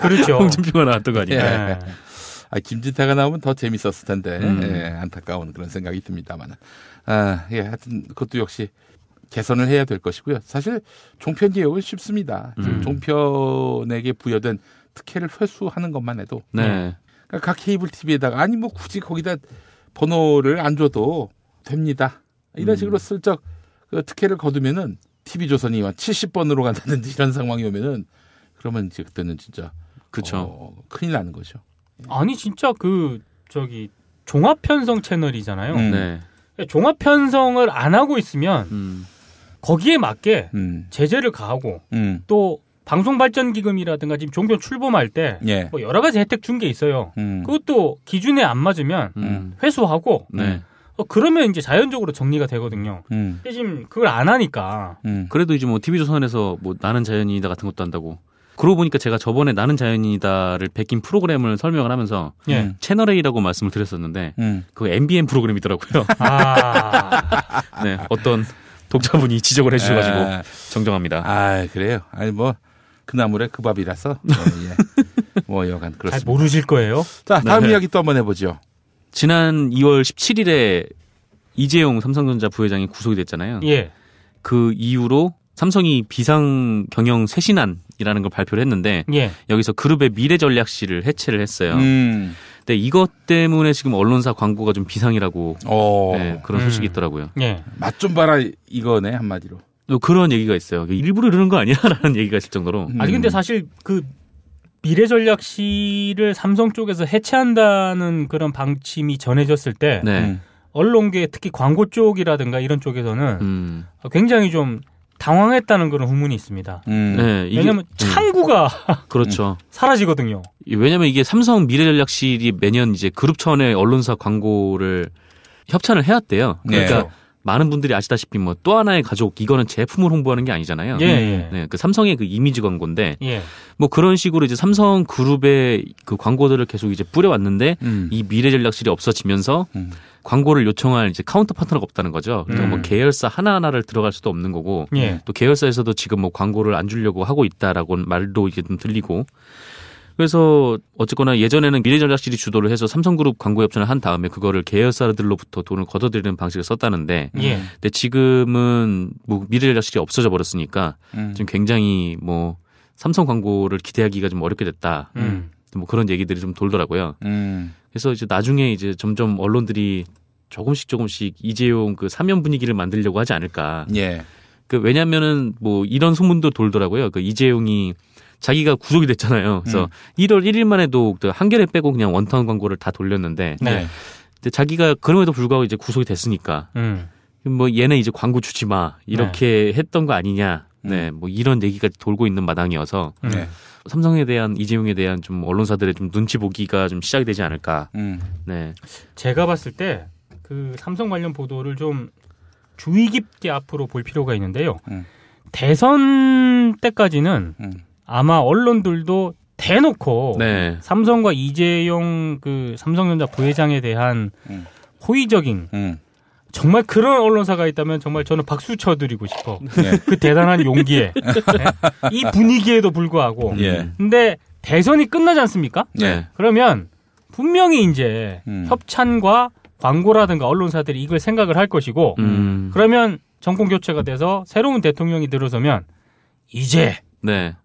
S1: 그렇죠.
S2: 홍준표가 나왔던 거 아니에요.
S3: 네. 김진태가 나오면 더 재밌었을 텐데 안타까운 그런 생각이 듭니다만. 하여튼 그것도 역시 개선을 해야 될 것이고요. 사실 종편 개혁은 쉽습니다. 지금 종편에게 부여된 특혜를 회수하는 것만 해도
S2: 네.
S3: 그러니까 각 케이블 TV에다가 아니 뭐 굳이 거기다 번호를 안 줘도 됩니다. 이런 식으로 슬쩍 그 특혜를 거두면은 TV조선이 70번으로 간다든지 이런 상황이 오면은 그러면 이제 그때는 진짜
S2: 그렇죠.
S3: 큰일 나는 거죠.
S1: 아니 진짜 종합편성 채널이잖아요.
S2: 네.
S1: 종합편성을 안 하고 있으면 거기에 맞게 제재를 가하고 또 방송발전기금이라든가 지금 종편 출범할 때 뭐 여러 가지 혜택 준 게 있어요. 그것도 기준에 안 맞으면 회수하고 그러면 이제 자연적으로 정리가 되거든요. 근데 지금 그걸 안 하니까.
S2: 그래도 이제 뭐 TV조선에서 뭐 나는 자연인이다 같은 것도 한다고. 그러고 보니까 제가 저번에 나는 자연인이다를 베낀 프로그램을 설명을 하면서 채널 A라고 말씀을 드렸었는데 그거 MBN 프로그램이더라고요. 네, 어떤 독자분이 지적을 해주셔가지고 정정합니다.
S3: 그래요. 아니 뭐 그 나물에 그 밥이라서 뭐 여간 그렇습니다.
S1: 잘 모르실 거예요.
S3: 자, 다음 이야기 또 한번 해보죠.
S2: 지난 2월 17일에 이재용 삼성전자 부회장이 구속이 됐잖아요.
S1: 예.
S2: 그 이후로 삼성이 비상 경영 쇄신안이라는 걸 발표를 했는데 여기서 그룹의 미래전략실을 해체를 했어요. 근데 이것 때문에 지금 언론사 광고가 좀 비상이라고 그런 소식이 있더라고요.
S3: 맛 좀 봐라 이거네 한마디로.
S2: 그런 얘기가 있어요. 일부러 이러는 거 아니야라는 얘기가 있을 정도로.
S1: 아니 근데 사실 그 미래전략실을 삼성 쪽에서 해체한다는 그런 방침이 전해졌을 때 언론계 특히 광고 쪽이라든가 이런 쪽에서는 굉장히 좀 당황했다는 그런 후문이 있습니다. 왜냐하면 창구가
S2: 그렇죠.
S1: 사라지거든요.
S2: 왜냐하면 이게 삼성 미래전략실이 매년 이제 그룹 차원의 언론사 광고를 협찬을 해왔대요. 그러니까 많은 분들이 아시다시피 뭐 또 하나의 가족 이거는 제품을 홍보하는 게 아니잖아요. 네, 그 삼성의 그 이미지 광고인데 뭐 그런 식으로 이제 삼성 그룹의 그 광고들을 계속 이제 뿌려왔는데 이 미래전략실이 없어지면서 광고를 요청할 이제 카운터 파트너가 없다는 거죠. 그러니까 뭐 계열사 하나하나를 들어갈 수도 없는 거고 또 계열사에서도 지금 뭐 광고를 안 주려고 하고 있다라고 말도 이제 좀 들리고. 그래서 어쨌거나 예전에는 미래전략실이 주도를 해서 삼성그룹 광고 협찬을 한 다음에 그거를 계열사들로부터 돈을 걷어들이는 방식을 썼다는데 근데 지금은 뭐 미래전략실이 없어져 버렸으니까 지금 굉장히 뭐 삼성 광고를 기대하기가 좀 어렵게 됐다. 뭐 그런 얘기들이 좀 돌더라고요. 그래서 이제 나중에 이제 점점 언론들이 조금씩 이재용 그 사면 분위기를 만들려고 하지 않을까. 그 왜냐면은 뭐 이런 소문도 돌더라고요. 그 이재용이 자기가 구속이 됐잖아요. 그래서 1월 1일만 해도 한겨레 빼고 그냥 원턴 광고를 다 돌렸는데 근데 자기가 그럼에도 불구하고 이제 구속이 됐으니까 뭐 얘네 이제 광고 주지 마 이렇게 했던 거 아니냐. 뭐 이런 얘기가 돌고 있는 마당이어서 삼성에 대한 이재용에 대한 좀 언론사들의 좀 눈치 보기가 좀 시작이 되지 않을까.
S1: 제가 봤을 때 그 삼성 관련 보도를 좀 주의 깊게 앞으로 볼 필요가 있는데요. 대선 때까지는 아마 언론들도 대놓고 삼성과 이재용 그 삼성전자 부회장에 대한 호의적인 정말 그런 언론사가 있다면 정말 저는 박수 쳐드리고 싶어. 네. 그 대단한 용기에. 네? 이 분위기에도 불구하고. 근데 대선이 끝나지 않습니까? 그러면 분명히 이제 협찬과 광고라든가 언론사들이 이걸 생각을 할 것이고 그러면 정권 교체가 돼서 새로운 대통령이 들어서면 이제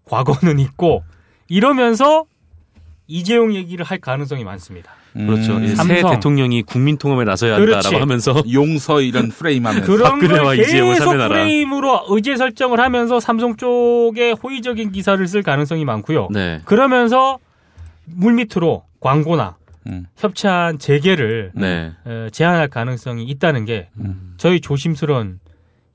S1: 과거는 있고 이러면서 이재용 얘기를 할 가능성이 많습니다.
S2: 그렇죠. 새 대통령이 국민통합에 나서야 한다라고 하면서
S3: 용서 이런 프레임하면서
S1: 그런 걸 계속 프레임으로 의제 설정을 하면서 삼성 쪽에 호의적인 기사를 쓸 가능성이 많고요. 그러면서 물밑으로 광고나 협찬 재개를 제한할 가능성이 있다는 게 저희 조심스러운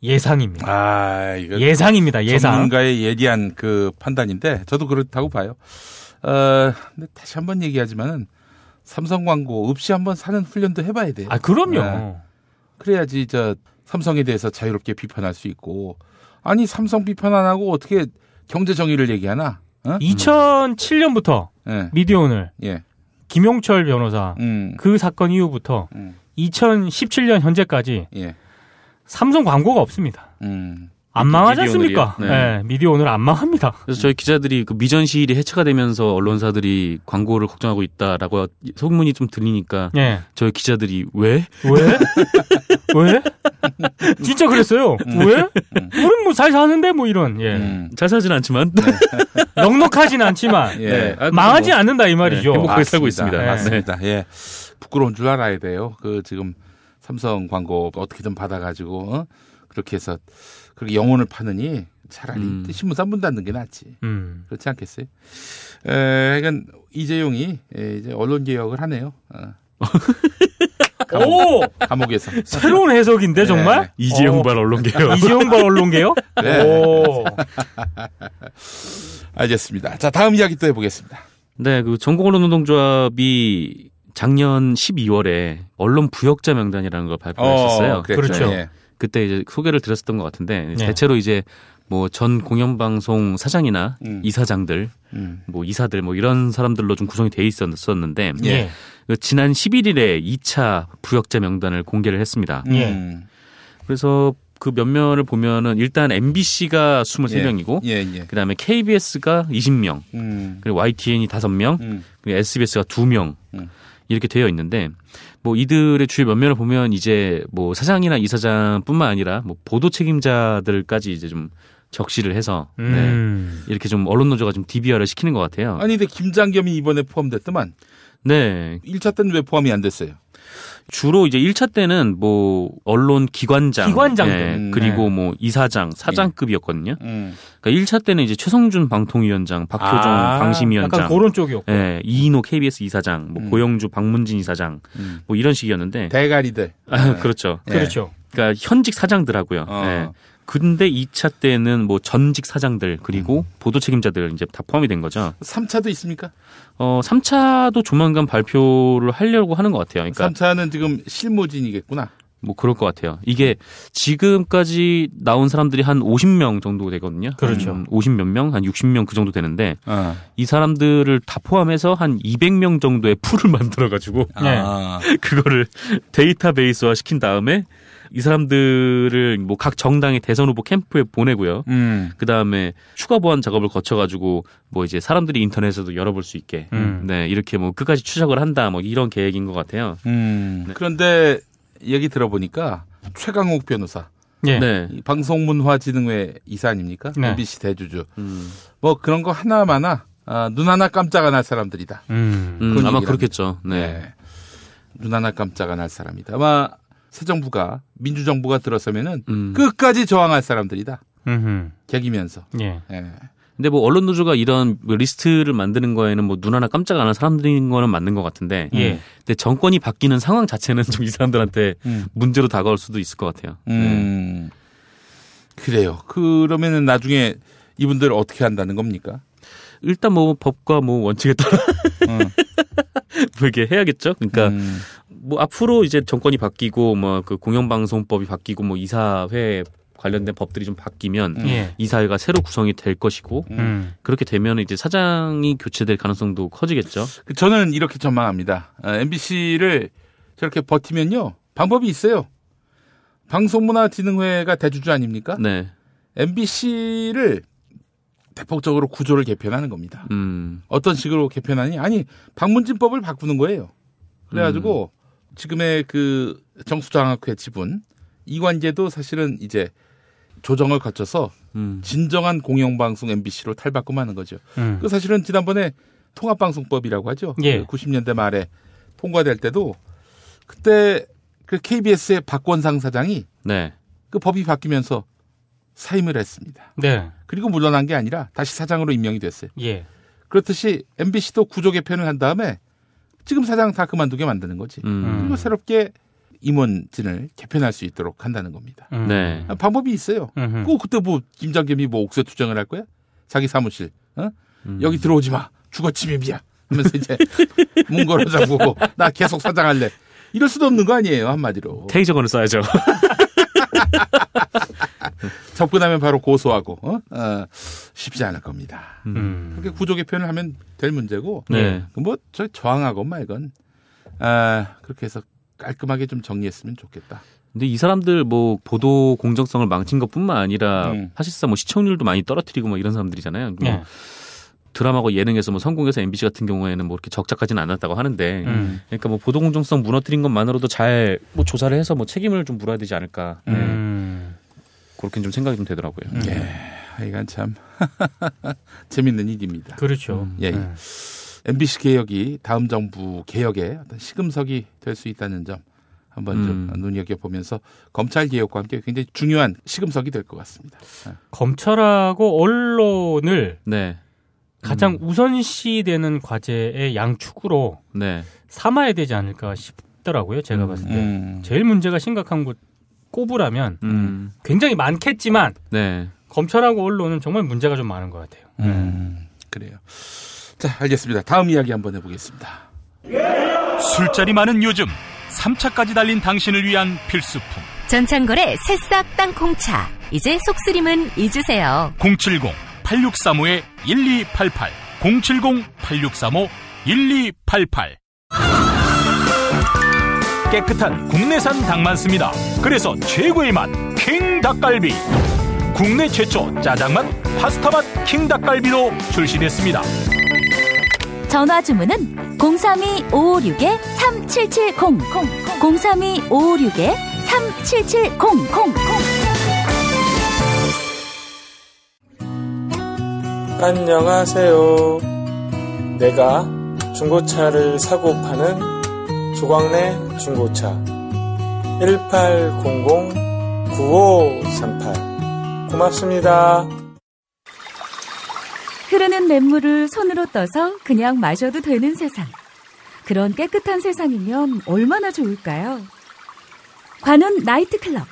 S1: 예상입니다.
S3: 이거
S1: 예상입니다. 예상.
S3: 전문가의 예리한 그 판단인데 저도 그렇다고 봐요. 근데 다시 한번 얘기하지만은 삼성 광고 없이 한번 사는 훈련도 해봐야 돼요.
S1: 그럼요.
S3: 그래야지 삼성에 대해서 자유롭게 비판할 수 있고. 아니 삼성 비판 안 하고 어떻게 경제 정의를 얘기하나?
S1: 2007년부터 미디어오늘 김용철 변호사 그 사건 이후부터 2017년 현재까지 삼성 광고가 없습니다. 안 망하지 않습니까? 미디어오늘 안 망합니다.
S2: 그래서 저희 기자들이 그 미전 시일이 해체가 되면서 언론사들이 광고를 걱정하고 있다라고 소문이 좀 들리니까 저희 기자들이 왜?
S1: 진짜 그랬어요. 왜? 우린 뭐 잘 사는데 뭐 이런.
S2: 잘 살진 않지만
S1: 넉넉하진 않지만 망하지 않는다 이 말이죠.
S2: 행복하게 살고 있습니다.
S3: 맞습니다. 부끄러운 줄 알아야 돼요. 그 지금 삼성 광고 어떻게든 받아가지고 그렇게 해서 그렇게 영혼을 파느니 차라리 신문사 문 닫는 게 낫지. 그렇지 않겠어요? 그러니까 이재용이 이제 언론 개혁을 하네요. 감옥에서.
S1: 새로운 해석인데 정말?
S2: 이재용발 언론 개혁.
S1: 이재용발 언론 개혁? 오.
S3: 알겠습니다. 자, 다음 이야기 또 해보겠습니다.
S2: 네, 그 전국언론노동조합이 작년 12월에 언론 부역자 명단이라는 걸 발표했었어요.
S1: 그렇죠.
S2: 그때 이제 소개를 드렸었던 것 같은데 대체로 이제 뭐 전 공영방송 사장이나 이사장들, 뭐 이사들 뭐 이런 사람들로 좀 구성이 돼 있었는데 지난 11일에 2차 부역자 명단을 공개를 했습니다. 그래서 그 면면을 보면은 일단 MBC가 23명이고 그다음에 KBS가 20명, 그리고 YTN이 5명, 그리고 SBS가 2명. 이렇게 되어 있는데 뭐 이들의 주요 면면을 보면 이제 뭐 사장이나 이사장뿐만 아니라 뭐 보도 책임자들까지 이제 좀 적시를 해서 이렇게 좀 언론 노조가 좀 DBR을 시키는 것 같아요.
S3: 아니 근데 김장겸이 이번에 포함됐더만. 1차 때는 왜 포함이 안 됐어요?
S2: 주로 이제 1차 때는 뭐 언론 기관장들 그리고 뭐 이사장, 사장급이었거든요. 그러니까 1차 때는 이제 최성준 방통위원장, 박효정 방심위원장,
S1: 약간 그런 쪽이었고,
S2: 이인호 KBS 이사장, 뭐 고영주 박문진 이사장, 뭐 이런 식이었는데
S3: 대가리들.
S2: 그렇죠.
S1: 그렇죠.
S2: 그러니까 현직 사장들하고요. 근데 2차 때는 뭐 전직 사장들 그리고 보도 책임자들 이제 다 포함이 된 거죠.
S3: 3차도 있습니까?
S2: 3차도 조만간 발표를 하려고 하는 것 같아요. 그러니까
S3: 3차는 지금 실무진이겠구나.
S2: 뭐 그럴 것 같아요. 이게 지금까지 나온 사람들이 한 50명 정도 되거든요.
S1: 그렇죠.
S2: 50몇 명, 한 60명 그 정도 되는데 이 사람들을 다 포함해서 한 200명 정도의 풀을 만들어가지고 그거를 데이터베이스화 시킨 다음에 이 사람들을 뭐 각 정당의 대선 후보 캠프에 보내고요. 그 다음에 추가 보완 작업을 거쳐가지고 뭐 이제 사람들이 인터넷에도 열어볼 수 있게 이렇게 뭐 끝까지 추적을 한다 뭐 이런 계획인 것 같아요.
S3: 그런데 얘기 들어보니까 최강욱 변호사, 방송문화진흥회 이사 아닙니까? MBC 대주주. 뭐 그런 거 하나마나 눈 하나 깜짝 안 할 사람들이다.
S2: 아마 그렇겠죠.
S3: 눈 하나 깜짝 안 할 사람이다. 아마 새 정부가 민주정부가 들어서면은 끝까지 저항할 사람들이다. 개기면서.
S2: 근데 뭐 언론 노조가 이런 리스트를 만드는 거에는 뭐 눈 하나 깜짝 안 할 사람들인 거는 맞는 것 같은데, 근데 정권이 바뀌는 상황 자체는 좀 이 사람들한테 문제로 다가올 수도 있을 것 같아요.
S3: 그래요. 그러면은 나중에 이분들 어떻게 한다는 겁니까?
S2: 일단 뭐 법과 뭐 원칙에 따라 뭐 이렇게 해야겠죠. 그러니까 뭐 앞으로 이제 정권이 바뀌고 뭐 그 공영방송법이 바뀌고 뭐 이사회 관련된 법들이 좀 바뀌면 이사회가 새로 구성이 될 것이고 그렇게 되면 이제 사장이 교체될 가능성도 커지겠죠.
S3: 저는 이렇게 전망합니다. MBC를 저렇게 버티면요. 방법이 있어요. 방송문화진흥회가 대주주 아닙니까?
S2: 네.
S3: MBC를 대폭적으로 구조를 개편하는 겁니다. 어떤 식으로 개편하니? 아니, 방문진법을 바꾸는 거예요. 그래가지고 지금의 그 정수장학회 지분 이관계도 사실은 이제 조정을 거쳐서 진정한 공영방송 MBC로 탈바꿈하는 거죠. 그 사실은 지난번에 통합방송법이라고 하죠.
S1: 예.
S3: 90년대 말에 통과될 때도 그때 그 KBS의 박권상 사장이
S2: 네.
S3: 그 법이 바뀌면서 사임을 했습니다.
S1: 네.
S3: 그리고 물러난 게 아니라 다시 사장으로 임명이 됐어요.
S1: 예.
S3: 그렇듯이 MBC도 구조 개편을 한 다음에 지금 사장 다 그만두게 만드는 거지. 그리고 새롭게 임원진을 개편할 수 있도록 한다는 겁니다.
S2: 네.
S3: 방법이 있어요. 그때 뭐 김장겸이 뭐 옥새 투쟁을 할 거야? 자기 사무실 여기 들어오지 마. 주거 침입이야. 하면서 이제 문 걸어 잠그고 나 계속 사장할래. 이럴 수도 없는 거 아니에요, 한마디로.
S2: 테이저건을 써야죠.
S3: 접근하면 바로 고소하고 쉽지 않을 겁니다. 그렇게 구조 개편을 하면 될 문제고
S2: 네.
S3: 뭐 저 저항하건 말건 그렇게 해서 깔끔하게 좀 정리했으면 좋겠다.
S2: 근데 이 사람들 뭐 보도 공정성을 망친 것뿐만 아니라 사실상 뭐 시청률도 많이 떨어뜨리고 뭐 이런 사람들이잖아요. 뭐
S1: 네.
S2: 드라마고 예능에서 뭐 성공해서 MBC 같은 경우에는 뭐 이렇게 적자까지는 않았다고 하는데, 그러니까 뭐 보도 공정성 무너뜨린 것만으로도 잘 뭐 조사를 해서 뭐 책임을 좀 물어야 되지 않을까. 그렇게 좀 생각이 좀 되더라고요.
S3: 예, 하여간 참 재밌는 일입니다.
S1: 그렇죠.
S3: 예, MBC 개혁이 다음 정부 개혁의 어떤 시금석이 될 수 있다는 점 한번 좀 눈여겨보면서 검찰 개혁과 함께 굉장히 중요한 시금석이 될 것 같습니다.
S1: 검찰하고 언론을
S2: 네.
S1: 가장 우선시되는 과제의 양축으로
S2: 네.
S1: 삼아야 되지 않을까 싶더라고요. 제가 봤을 때. 제일 문제가 심각한 것 꼽으라면 굉장히 많겠지만
S2: 네.
S1: 검찰하고 언론은 정말 문제가 좀 많은 것 같아요.
S3: 그래요. 자, 알겠습니다. 다음 이야기 한번 해보겠습니다.
S10: 술자리 많은 요즘 3차까지 달린 당신을 위한 필수품.
S7: 전창걸의 새싹 땅콩차. 이제 속쓰림은 잊으세요.
S10: 070-8635-1288 070-8635-1288 깨끗한 국내산 닭만 씁니다. 그래서 최고의 맛 킹 닭갈비. 국내 최초 짜장맛 파스타맛 킹 닭갈비로 출시됐습니다.
S8: 전화 주문은 032-556-3770 032-556-3770.
S13: 안녕하세요. 내가 중고차를 사고 파는 조광래 중고차 1800-9538 고맙습니다.
S8: 흐르는 냇물을 손으로 떠서 그냥 마셔도 되는 세상. 그런 깨끗한 세상이면 얼마나 좋을까요? 관훈 나이트클럽.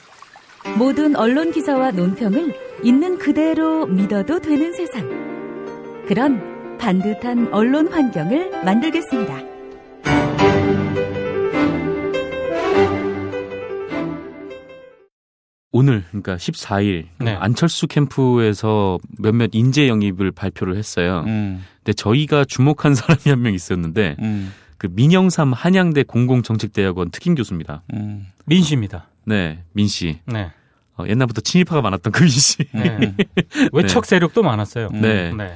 S8: 모든 언론 기사와 논평을 있는 그대로 믿어도 되는 세상. 그런 반듯한 언론 환경을 만들겠습니다.
S2: 오늘 그러니까 14일
S1: 네.
S2: 안철수 캠프에서 몇몇 인재 영입을 발표를 했어요. 근데 저희가 주목한 사람이 한 명 있었는데 그 민영삼 한양대 공공정책대학원 특임 교수입니다.
S1: 민 씨입니다.
S2: 네, 민 씨.
S1: 네.
S2: 옛날부터 친일파가 많았던 그 민 씨.
S1: 네. 외척 세력도 많았어요.
S2: 네.
S1: 네.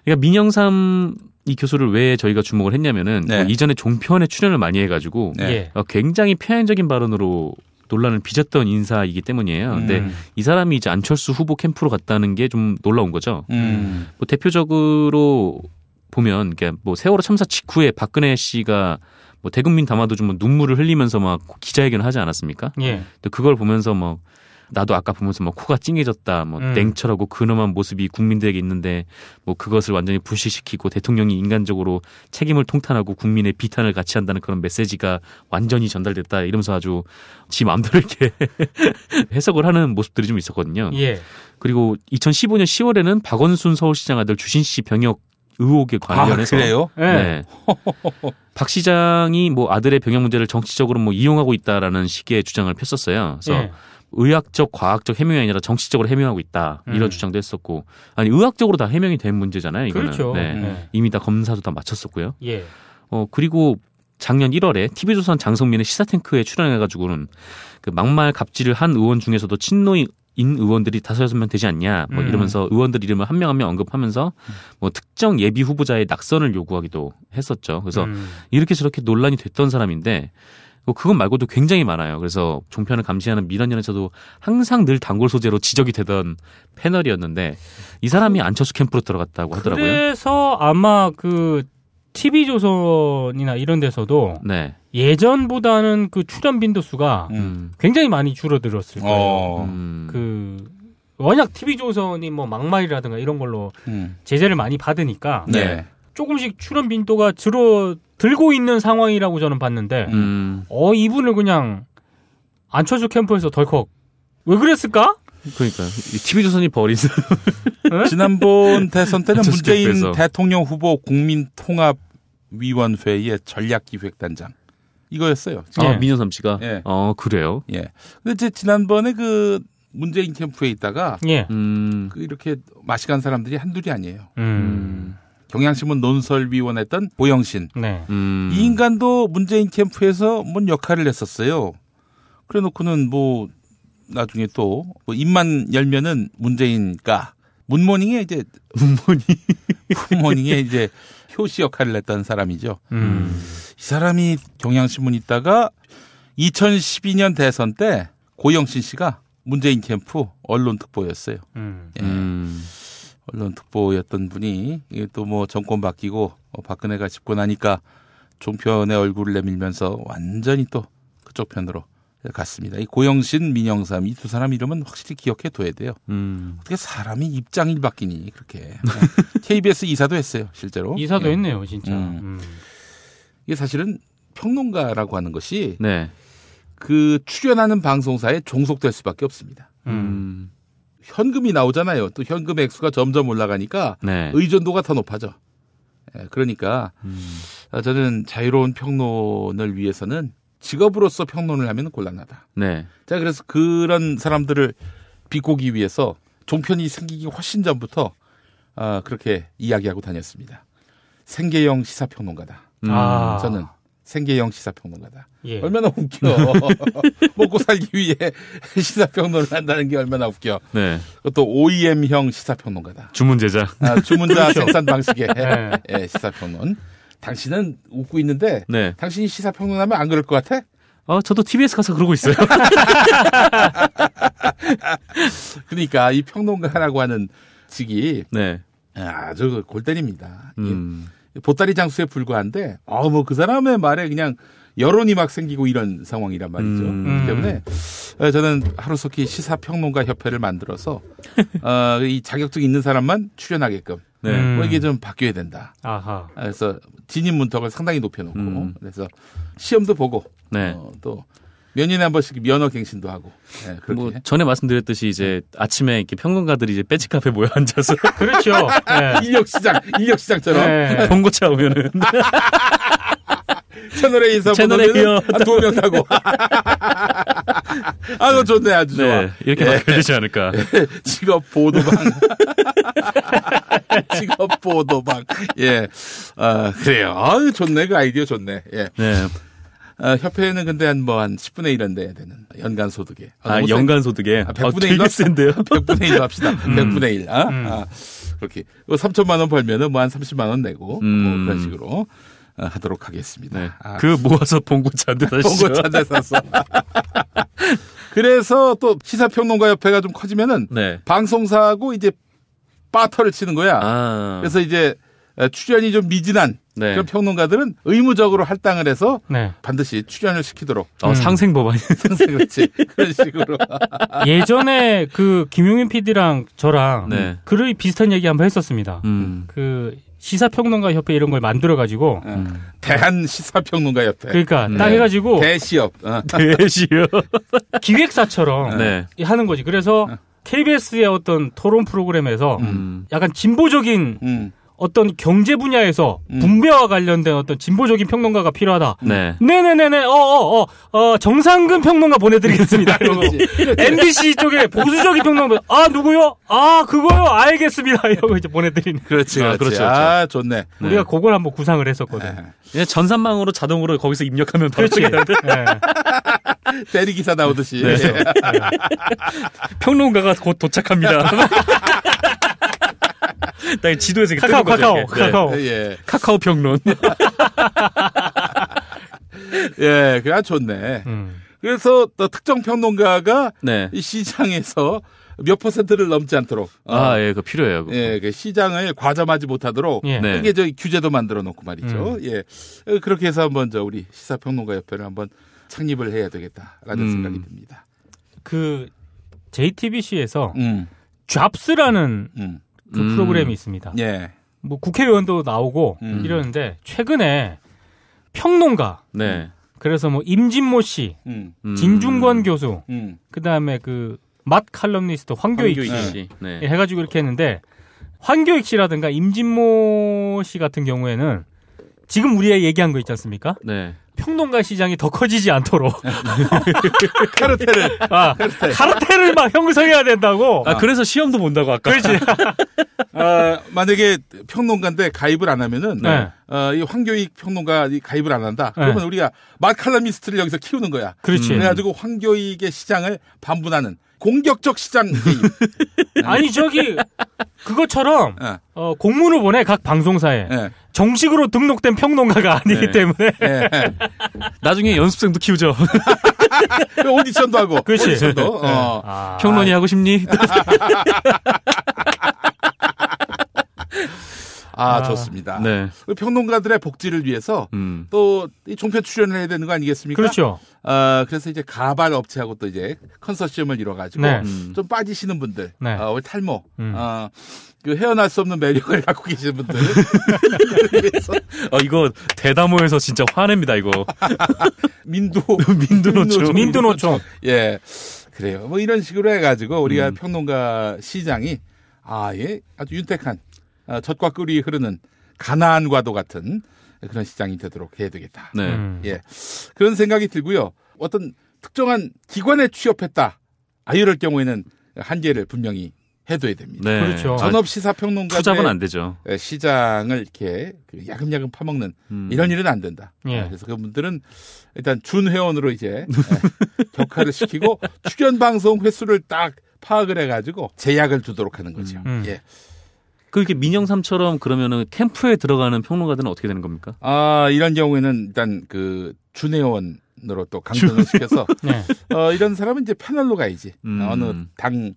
S2: 그러니까 민영삼 이 교수를 왜 저희가 주목을 했냐면은
S3: 네.
S2: 뭐 이전에 종편에 출연을 많이 해가지고
S1: 네.
S2: 굉장히 편향적인 발언으로 논란을 빚었던 인사이기 때문이에요. 근데 이 사람이 이제 안철수 후보 캠프로 갔다는 게 좀 놀라운 거죠. 뭐 대표적으로 보면 뭐 세월호 참사 직후에 박근혜 씨가 뭐 대국민 담화도 좀 눈물을 흘리면서 막 기자회견을 하지 않았습니까?
S1: 예.
S2: 또 그걸 보면서 뭐 나도 아까 보면서 뭐 코가 찡해졌다, 뭐 냉철하고 근엄한 모습이 국민들에게 있는데 뭐 그것을 완전히 불시시키고 대통령이 인간적으로 책임을 통탄하고 국민의 비탄을 같이 한다는 그런 메시지가 완전히 전달됐다 이러면서 아주 지 마음대로 이렇게 해석을 하는 모습들이 좀 있었거든요.
S1: 예.
S2: 그리고 2015년 10월에는 박원순 서울시장 아들 주신 씨 병역 의혹에 관련해서
S3: 그래요?
S2: 네. 박 시장이 뭐 아들의 병역 문제를 정치적으로 뭐 이용하고 있다라는 식의 주장을 폈었어요. 그래서
S1: 예.
S2: 의학적, 과학적 해명이 아니라 정치적으로 해명하고 있다 이런 주장도 했었고, 아니 의학적으로 다 해명이 된 문제잖아요. 이거는.
S1: 그렇죠.
S2: 네.
S1: 네.
S2: 이미 다 검사도 다 마쳤었고요.
S1: 예.
S2: 그리고 작년 1월에 TV조선 장성민의 시사탱크에 출연해가지고는 그 막말 갑질을 한 의원 중에서도 친노인 의원들이 5-6명 되지 않냐 뭐 이러면서 의원들 이름을 한 명 한 명 언급하면서 뭐 특정 예비 후보자의 낙선을 요구하기도 했었죠. 그래서 이렇게 저렇게 논란이 됐던 사람인데 그건 말고도 굉장히 많아요. 그래서 종편을 감시하는 민원연에서도 항상 늘 단골 소재로 지적이 되던 패널이었는데 이 사람이 안철수 캠프로 들어갔다고 하더라고요.
S1: 그래서 아마 그 TV조선이나 이런 데서도
S2: 네.
S1: 예전보다는 그 출연 빈도수가 굉장히 많이 줄어들었을 거예요. 워낙 TV조선이 뭐 막말이라든가 이런 걸로 제재를 많이 받으니까
S3: 네.
S1: 조금씩 출연 빈도가 줄어들고 있는 상황이라고 저는 봤는데 이분을 그냥 안철수 캠프에서 덜컥 왜 그랬을까?
S2: 그러니까 TV조선이 버린
S3: 지난번 대선 때는 문재인 대통령 후보 국민통합위원회의 전략기획단장 이거였어요.
S2: 민현삼 씨가.
S3: 예.
S2: 그래요.
S3: 예. 근데 이제 지난번에 그 문재인 캠프에 있다가 그 이렇게 마시 간 사람들이 한둘이 아니에요. 경향신문 논설위원했던 고영신.
S1: 네.
S3: 이 인간도 문재인 캠프에서 뭔 역할을 했었어요. 그래놓고는 뭐 나중에 또 뭐 입만 열면은 문재인가 문모닝에 이제 문모닝에 이제 효시 역할을 했던 사람이죠. 이 사람이 경향신문 있다가 2012년 대선 때 고영신 씨가 문재인 캠프 언론특보였어요. 예. 언론특보였던 분이 또 뭐 정권 바뀌고 박근혜가 집고 나니까 종편의 얼굴을 내밀면서 완전히 또 그쪽 편으로 갔습니다. 이 고영신, 민영삼 이 두 사람 이름은 확실히 기억해 둬야 돼요. 어떻게 사람이 입장이 바뀌니 그렇게. KBS 이사도 했어요, 실제로.
S1: 이사도 했네요, 진짜.
S3: 이게 사실은 평론가라고 하는 것이
S2: 네.
S3: 그 출연하는 방송사에 종속될 수밖에 없습니다. 현금이 나오잖아요. 또 현금 액수가 점점 올라가니까
S2: 네.
S3: 의존도가 더 높아져. 그러니까 저는 자유로운 평론을 위해서는 직업으로서 평론을 하면 곤란하다.
S2: 네.
S3: 자, 그래서 그런 사람들을 비꼬기 위해서 종편이 생기기 훨씬 전부터 그렇게 이야기하고 다녔습니다. 생계형 시사평론가다. 저는 생계형 시사평론가다.
S1: 예.
S3: 얼마나 웃겨. 먹고 살기 위해 시사평론을 한다는 게 얼마나 웃겨.
S2: 네.
S3: 또 OEM형 시사평론가다.
S2: 주문제자.
S3: 주문자 생산 방식의 시사평론. 당신은 웃고 있는데
S2: 네.
S3: 당신이 시사평론하면 안 그럴 것 같아?
S2: 저도 TBS 가서 그러고 있어요.
S3: 그러니까 이 평론가라고 하는 직이
S2: 네.
S3: 아주 골 때립니다. 보따리 장수에 불과한데 뭐 그 사람의 말에 그냥 여론이 막 생기고 이런 상황이란 말이죠. 그렇기 때문에 저는 하루속히 시사평론가 협회를 만들어서 이 자격증 있는 사람만 출연하게끔 뭐 이게 좀 바뀌어야 된다.
S1: 아하.
S3: 그래서 진입 문턱을 상당히 높여놓고 그래서 시험도 보고 또 몇 년에 한 번씩 면허 갱신도 하고. 그렇게.
S2: 뭐 전에 말씀드렸듯이 이제 아침에 이렇게 평론가들이 이제 배치 카페 모여 앉아서
S1: 그렇죠. 네.
S3: 인력시장처럼
S2: 봉고차 오면은
S3: 채널에 인사 보내면 한 2명 타고. 너 좋네, 아주 좋아.
S2: 네, 이렇게 되지 않을까.
S3: 직업 보도방. 직업 보도방. 예. 그래요. 좋네. 그 아이디어 좋네. 예.
S2: 네.
S3: 협회는 근데 한 10분의 1은 돼야 되는 연간 소득에.
S2: 연간 소득에.
S3: 100분의 1로
S2: 센데요?
S3: 100분의 1로 합시다. 100분의 1. 그렇게. 3천만 원 벌면은 한 30만 원 내고 뭐 그런 식으로 하도록 하겠습니다.
S2: 네. 그 모아서 봉고차 한 대 사시죠.
S3: 봉고차 한 대 사서. 그래서 또 시사평론가 협회가 좀 커지면은 방송사하고 이제 바터를 치는 거야. 그래서 이제 출연이 좀 미진한 그런 평론가들은 의무적으로 할당을 해서 반드시 출연을 시키도록.
S2: 상생법안이.
S3: 그렇지. 그런 식으로.
S1: 예전에 그 김용민 PD랑 저랑 글을 비슷한 얘기 한번 했었습니다. 그 시사평론가 협회 이런 걸 만들어가지고.
S3: 대한 시사평론가 협회.
S1: 그러니까 딱 해가지고.
S3: 대시협.
S2: 대시협.
S1: 기획사처럼 하는 거지. 그래서 KBS의 어떤 토론 프로그램에서 약간 진보적인 어떤 경제 분야에서 분배와 관련된 어떤 진보적인 평론가가 필요하다.
S2: 네.
S1: 네네네네. 정상근 평론가 보내드리겠습니다. 이러고 MBC 쪽에 보수적인 평론가 누구요? 그거요. 알겠습니다. 이러고 이제 보내드리는.
S3: 그렇지.
S2: 그렇죠.
S3: 좋네.
S1: 우리가 그걸 한번 구상을 했었거든요.
S2: 네. 전산망으로 자동으로 거기서 입력하면 바로
S1: 그렇지. 네.
S3: 대리기사 나오듯이.
S2: 네. 평론가가 곧 도착합니다. 나 지도에서
S1: 카카오.
S3: 예.
S2: 카카오 평론.
S3: 예, 그냥 좋네. 그래서 또 특정 평론가가 이 시장에서 몇 %를 넘지 않도록.
S2: 그거 필요해요. 그거.
S3: 예, 그 시장을 과점하지 못하도록. 이게 저희 규제도 만들어 놓고 말이죠. 예. 그렇게 해서 한번 우리 시사평론가협회를 한번 창립을 해야 되겠다라는 생각이 듭니다.
S1: 그 JTBC에서 잡스라는 그 프로그램이 있습니다.
S3: 예.
S1: 뭐 국회의원도 나오고 이러는데 최근에 평론가. 그래서 뭐 임진모 씨, 진중권 교수, 그다음에 그 맛 칼럼니스트 황교익 씨 해가지고 이렇게 했는데 황교익 씨라든가 임진모 씨 같은 경우에는 지금 우리가 얘기한 거 있지 않습니까? 평론가 시장이 더 커지지 않도록 카르텔을 막 형성해야 된다고.
S2: 그래서 시험도 본다고 아까.
S1: 그렇지.
S3: 만약에 평론가인데 가입을 안 하면은 이 황교익 평론가 가입을 안 한다. 그러면 우리가 맛 칼럼니스트를 여기서 키우는 거야.
S1: 그렇지.
S3: 그래가지고 황교익의 시장을 반분하는 공격적 시장 게임.
S1: 아니 그것처럼 공문을 보내 각 방송사에 정식으로 등록된 평론가가 아니기 때문에
S2: 나중에 연습생도 키우죠.
S3: 오디션도 하고.
S1: 그렇지.
S3: 오디션도.
S2: 평론이 하고 싶니?
S3: 좋습니다. 평론가들의 복지를 위해서 또 이 종편 출연을 해야 되는 거 아니겠습니까?
S1: 그렇죠.
S3: 그래서 이제 가발 업체하고 또 이제 컨소시엄을 이뤄가지고 좀 빠지시는 분들, 탈모, 그 헤어날 수 없는 매력을 갖고 계시는 분들.
S2: 그래서 이거 대담호에서 진짜 화냅니다 이거.
S3: 민두노총. 예, 그래요. 뭐 이런 식으로 해가지고 우리가 평론가 시장이 아주 윤택한. 젖과 꿀이 흐르는 가나안과도 같은 그런 시장이 되도록 해야 되겠다. 예, 그런 생각이 들고요. 어떤 특정한 기관에 취업했다. 이럴 경우에는 한계를 분명히 해둬야 됩니다.
S1: 그렇죠.
S3: 전업 시사평론가
S2: 투잡은 안 되죠.
S3: 시장을 이렇게 야금야금 파먹는 이런 일은 안 된다. 그래서 그분들은 일단 준회원으로 이제 격하를 시키고 출연 방송 횟수를 딱 파악을 해가지고 제약을 두도록 하는 거죠. 예.
S2: 그렇게 민영삼처럼 그러면은 캠프에 들어가는 평론가들은 어떻게 되는 겁니까?
S3: 이런 경우에는 일단 그 준회원으로 또 강등을 시켜서 이런 사람은 이제 패널로 가야지. 어느 당의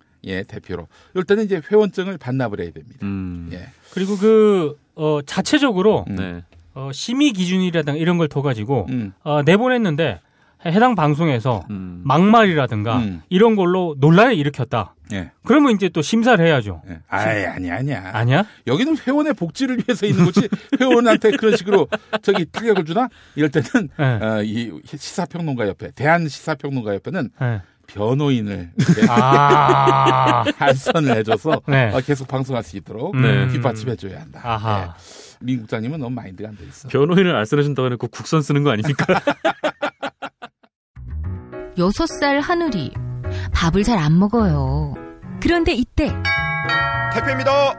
S3: 대표로. 이럴 때는 이제 회원증을 반납을 해야 됩니다. 예.
S1: 그리고 자체적으로 심의 기준이라든가 이런 걸 둬가지고 내보냈는데 해당 방송에서 막말이라든가 이런 걸로 논란을 일으켰다. 그러면 이제 또 심사를 해야죠. 아니야?
S3: 여기는 회원의 복지를 위해서 있는 거지. 회원한테 그런 식으로 타격을 주나? 이럴 때는 이 시사평론가협회, 대한시사평론가협회는 변호인을 할선을 해줘서 계속 방송할 수 있도록 뒷받침해줘야 한다. 민 국장님은 너무 마인드가 안 돼 있어.
S2: 변호인을 알선해준다고 해놓고 국선 쓰는 거 아닙니까?
S7: 6살 하늘이 밥을 잘 안 먹어요. 그런데 이때
S6: 택배입니다.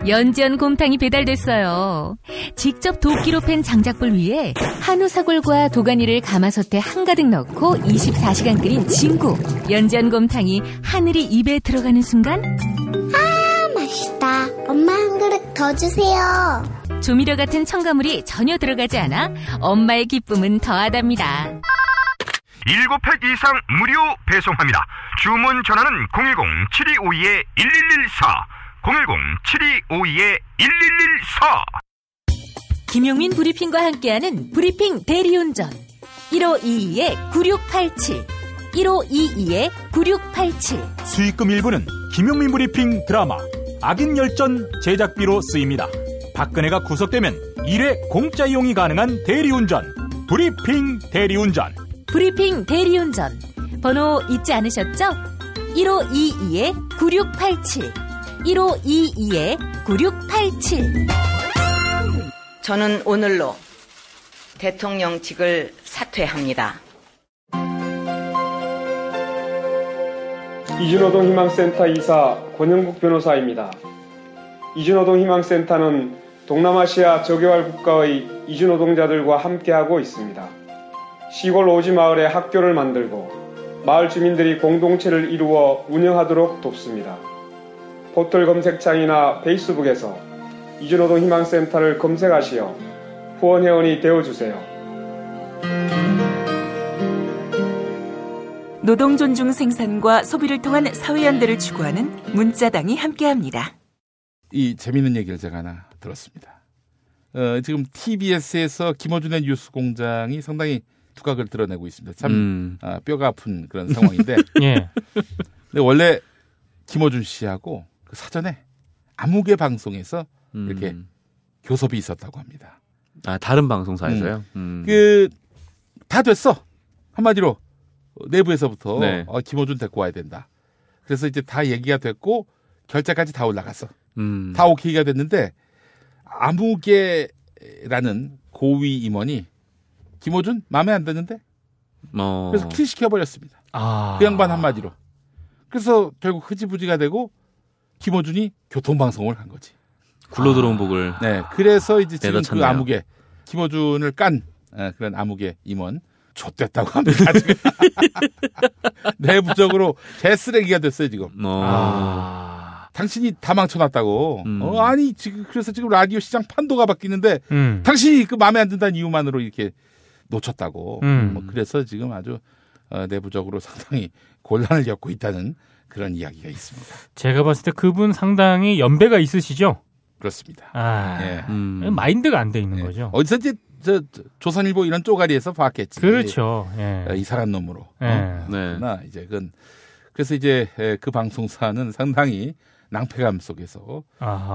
S7: 연지연 곰탕이 배달됐어요. 직접 도끼로 팬 장작불 위에 한우 사골과 도가니를 가마솥에 한가득 넣고 24시간 끓인 진구. 연지연 곰탕이 하늘이 입에 들어가는 순간
S14: 맛있다. 엄마 한 그릇 더 주세요.
S7: 조미료 같은 첨가물이 전혀 들어가지 않아 엄마의 기쁨은 더하답니다.
S15: 7팩 이상 무료 배송합니다. 주문 전화는 010-7252-1114 010-7252-1114.
S7: 김용민 브리핑과 함께하는 브리핑 대리운전 1522-9687 1522-9687.
S10: 수익금 일부는 김용민 브리핑 드라마 악인 열전 제작비로 쓰입니다. 박근혜가 구속되면 1회 공짜 이용이 가능한 대리운전 브리핑 대리운전.
S7: 브리핑 대리운전 번호 잊지 않으셨죠? 1522-9687 1522-9687.
S16: 저는 오늘로 대통령직을 사퇴합니다.
S13: 이주노동 희망센터 이사 권영국 변호사입니다. 이주노동 희망센터는 동남아시아 저개발 국가의 이주노동자들과 함께하고 있습니다. 시골 오지 마을에 학교를 만들고 마을 주민들이 공동체를 이루어 운영하도록 돕습니다. 포털 검색창이나 페이스북에서 이주노동 희망센터를 검색하시어 후원회원이 되어주세요.
S17: 노동 존중 생산과 소비를 통한 사회연대를 추구하는 문자당이 함께합니다.
S3: 이 재미있는 얘기를 제가 하나 들었습니다. 지금 TBS에서 김어준의 뉴스공장이 상당히 두각을 드러내고 있습니다. 참 뼈가 아픈 그런 상황인데
S1: 예.
S3: 근데 원래 김어준 씨하고 그 사전에 아무개 방송에서 이렇게 교섭이 있었다고 합니다.
S2: 아, 다른 방송사에서요?
S3: 다 됐어. 한마디로 내부에서부터
S2: 네.
S3: 김어준 데리고 와야 된다. 그래서 이제 다 얘기가 됐고 결제까지 다 올라갔어. 다 오케이가 됐는데 아무개라는 고위 임원이 김어준 마음에 안 드는데 그래서 킬 시켜버렸습니다. 그 양반 한마디로. 그래서 결국 흐지부지가 되고 김어준이 교통방송을 한 거지.
S2: 굴러 들어온 복을.
S3: 네, 그래서 이제 지금
S2: 찾네요.
S3: 그 아무개 김어준을 깐 그런 아무개 임원 좆됐다고 합니다. 지금. 내부적으로 개쓰레기가 됐어요 지금. 당신이 다 망쳐놨다고. 아니 지금 그래서 지금 라디오 시장 판도가 바뀌는데 당신이 그 마음에 안 든다는 이유만으로 이렇게 놓쳤다고. 그래서 지금 아주 내부적으로 상당히 곤란을 겪고 있다는 그런 이야기가 있습니다.
S1: 제가 봤을 때 그분 상당히 연배가 있으시죠?
S3: 그렇습니다.
S1: 예. 마인드가 안 돼 있는 거죠.
S3: 어디서 이제 조선일보 이런 쪼가리에서 봤겠지.
S1: 그렇죠. 예.
S3: 이상한 놈으로.
S1: 네.
S3: 이제 그건 그래서 이제 그 방송사는 상당히 낭패감 속에서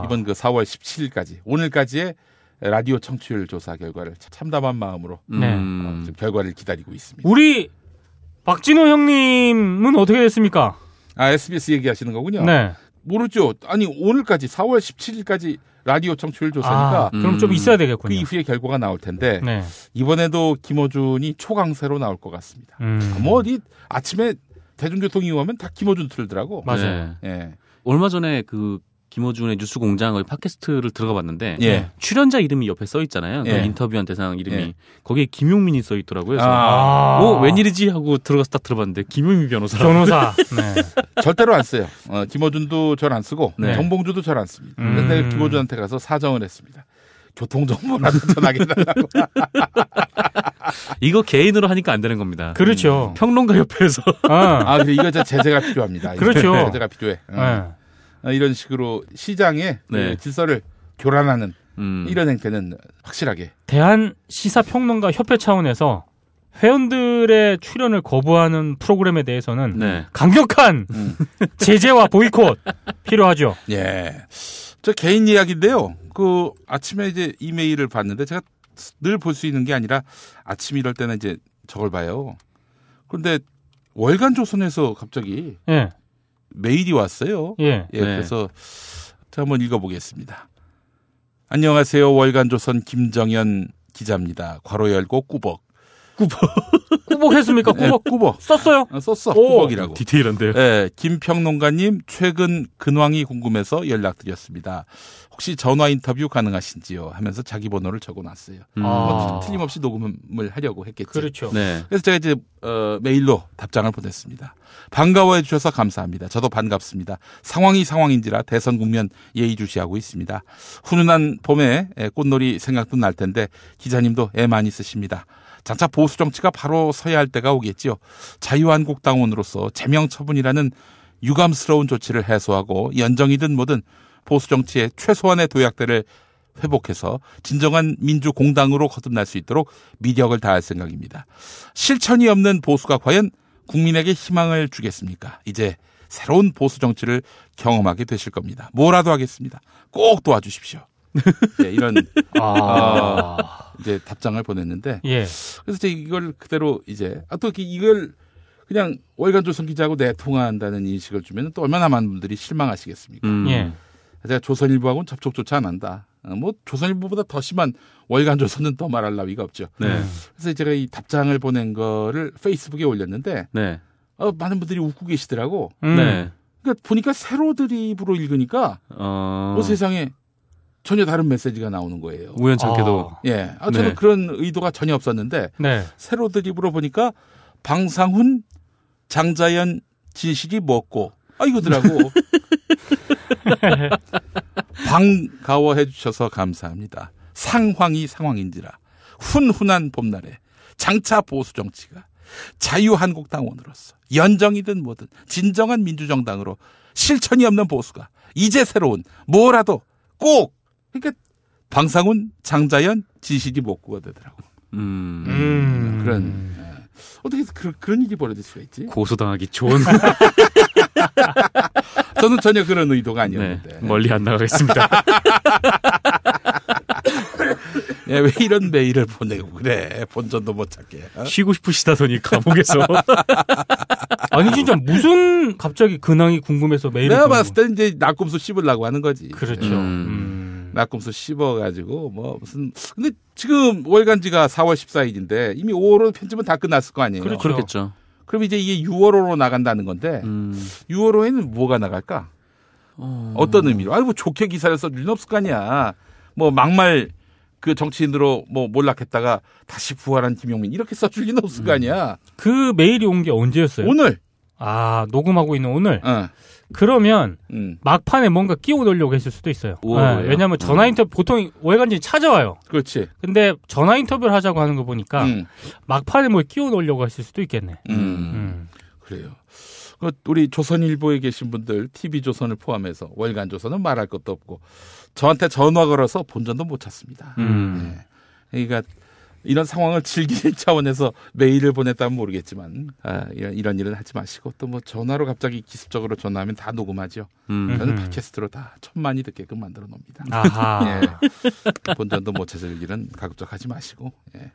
S3: 이번 그 4월 17일까지 오늘까지의 라디오 청취율 조사 결과를 참담한 마음으로 지금 결과를 기다리고 있습니다.
S1: 우리 박진호 형님은 어떻게 됐습니까?
S3: SBS 얘기하시는 거군요.
S1: 네.
S3: 모르죠. 아니 오늘까지 4월 17일까지 라디오 청취율 조사니까
S1: 그럼 좀 있어야 되겠군요.
S3: 그 이후에 결과가 나올 텐데 이번에도 김어준이 초강세로 나올 것 같습니다. 뭐 어디 아침에 대중교통 이용하면 다 김어준 틀더라고.
S1: 맞아요.
S3: 예.
S2: 얼마 전에 그 김어준의 뉴스공장의 팟캐스트를 들어가 봤는데 출연자 이름이 옆에 써 있잖아요. 그 인터뷰한 대상 이름이 거기에 김용민이 써 있더라고요. 그래서 웬일이지 하고 들어가서 딱 들어봤는데 김용민 변호사.
S3: 네. 절대로 안 써요. 김어준도 절 안 쓰고 정봉주도 절 안 씁니다. 그런데 김어준한테 가서 사정을 했습니다. 교통정보라도 전하게 달라고.
S2: 이거 개인으로 하니까 안 되는 겁니다.
S1: 그렇죠.
S2: 평론가 협회에서.
S3: 그래 이거 제재가 필요합니다.
S1: 그렇죠.
S3: 제재가 필요해. 이런 식으로 시장의 질서를 교란하는 이런 행태는 확실하게.
S1: 대한시사평론가협회 차원에서 회원들의 출연을 거부하는 프로그램에 대해서는 강력한 제재와 보이콧 필요하죠.
S3: 예. 저 개인 이야기인데요. 그 아침에 이제 이메일을 봤는데 제가 늘 볼 수 있는 게 아니라 아침 이럴 때는 이제 저걸 봐요. 그런데 월간 조선에서 갑자기 메일이 왔어요. 그래서 제가 한번 읽어보겠습니다. 안녕하세요. 월간 조선 김정현 기자입니다. 괄호 열고 꾸벅.
S1: 꾸벅 했습니까? 꾸벅.
S3: 꾸벅.
S1: 썼어요?
S3: 썼어. 꾸벅이라고.
S2: 디테일한데요.
S3: 네. 김평론가님 최근 근황이 궁금해서 연락드렸습니다. 혹시 전화 인터뷰 가능하신지요? 하면서 자기 번호를 적어놨어요. 틀림없이 녹음을 하려고 했겠죠.
S1: 그렇죠.
S3: 그래서 제가 이제 메일로 답장을 보냈습니다. 반가워해 주셔서 감사합니다. 저도 반갑습니다. 상황이 상황인지라 대선 국면 예의주시하고 있습니다. 훈훈한 봄에 꽃놀이 생각도 날 텐데 기자님도 애 많이 쓰십니다. 장차 보수 정치가 바로 서야 할 때가 오겠지요. 자유한국당원으로서 제명 처분이라는 유감스러운 조치를 해소하고 연정이든 뭐든 보수 정치의 최소한의 도약대를 회복해서 진정한 민주공당으로 거듭날 수 있도록 미력을 다할 생각입니다. 실천이 없는 보수가 과연 국민에게 희망을 주겠습니까? 이제 새로운 보수 정치를 경험하게 되실 겁니다. 뭐라도 하겠습니다. 꼭 도와주십시오. 이런 이제 답장을 보냈는데 그래서 제가 이걸 그대로 이제 또 이걸 그냥 월간 조선 기자하고 내통한다는 인식을 주면 또 얼마나 많은 분들이 실망하시겠습니까? 제가 조선일보하고는 접촉조차 안 한다. 뭐 조선일보보다 더 심한 월간조선은 더 말할 나위가 없죠.
S2: 네.
S3: 그래서 제가 이 답장을 보낸 거를 페이스북에 올렸는데
S2: 네.
S3: 많은 분들이 웃고 계시더라고.
S2: 네.
S3: 그러니까 보니까 세로 드립으로 읽으니까 세상에 전혀 다른 메시지가 나오는 거예요.
S2: 우연찮게도.
S3: 예. 저는
S2: 네.
S3: 그런 의도가 전혀 없었는데
S1: 네.
S3: 세로 드립으로 보니까 방상훈, 장자연, 진실이 먹고 이거더라고. 반가워해 주셔서 감사합니다. 상황이 상황인지라 훈훈한 봄날에 장차 보수 정치가 자유한국당원으로서 연정이든 뭐든 진정한 민주정당으로 실천이 없는 보수가 이제 새로운 뭐라도 꼭 그러니까 방상훈, 장자연, 진실이 목구가 되더라고. 그런 어떻게 그런 일이 벌어질 수가 있지?
S2: 고소당하기 좋은.
S3: 저는 전혀 그런 의도가 아니었는데.
S2: 네, 멀리 안 나가겠습니다.
S3: 네, 왜 이런 메일을 보내고 그래? 본전도 못 찾게.
S2: 쉬고 싶으시다더니 감옥에서.
S1: 아니 진짜 무슨 갑자기 근황이 궁금해서 메일을
S3: 내가 봤을 때 이제 낙곰수 씹으려고 하는 거지.
S1: 그렇죠.
S3: 낙곰수 씹어가지고 뭐 무슨 근데 지금 월간지가 4월 14일인데 이미 5월호 편집은 다 끝났을 거 아니에요.
S2: 그렇죠. 그렇겠죠.
S3: 그럼 이제 이게 6월호로 나간다는 건데 6월호에는 뭐가 나갈까? 어떤 의미로? 뭐 좋게 기사를 써줄 리는 없을 거 아니야. 뭐 막말 그 정치인으로 뭐 몰락했다가 다시 부활한 김용민 이렇게 써줄 리는 없을 거 아니야.
S1: 그 메일이 온 게 언제였어요?
S3: 오늘.
S1: 녹음하고 있는 오늘. 그러면 막판에 뭔가 끼워 넣으려고 했을 수도 있어요. 왜냐하면 전화 인터뷰 보통 월간지 찾아와요.
S3: 그렇지.
S1: 근데 전화 인터뷰를 하자고 하는 거 보니까 막판에 뭘 끼워 넣으려고 했을 수도 있겠네.
S3: 그래요. 우리 조선일보에 계신 분들 TV조선을 포함해서 월간조선은 말할 것도 없고 저한테 전화 걸어서 본전도 못 찾습니다. 네. 그러니까 이런 상황을 즐길 차원에서 메일을 보냈다면 모르겠지만 이런 일은 하지 마시고 또 뭐 전화로 갑자기 기습적으로 전화하면 다 녹음하죠. 저는 팟캐스트로 다 천만이 듣게끔 만들어 놉니다. 예. 본전도 못 찾을 일은 가급적 하지 마시고. 예.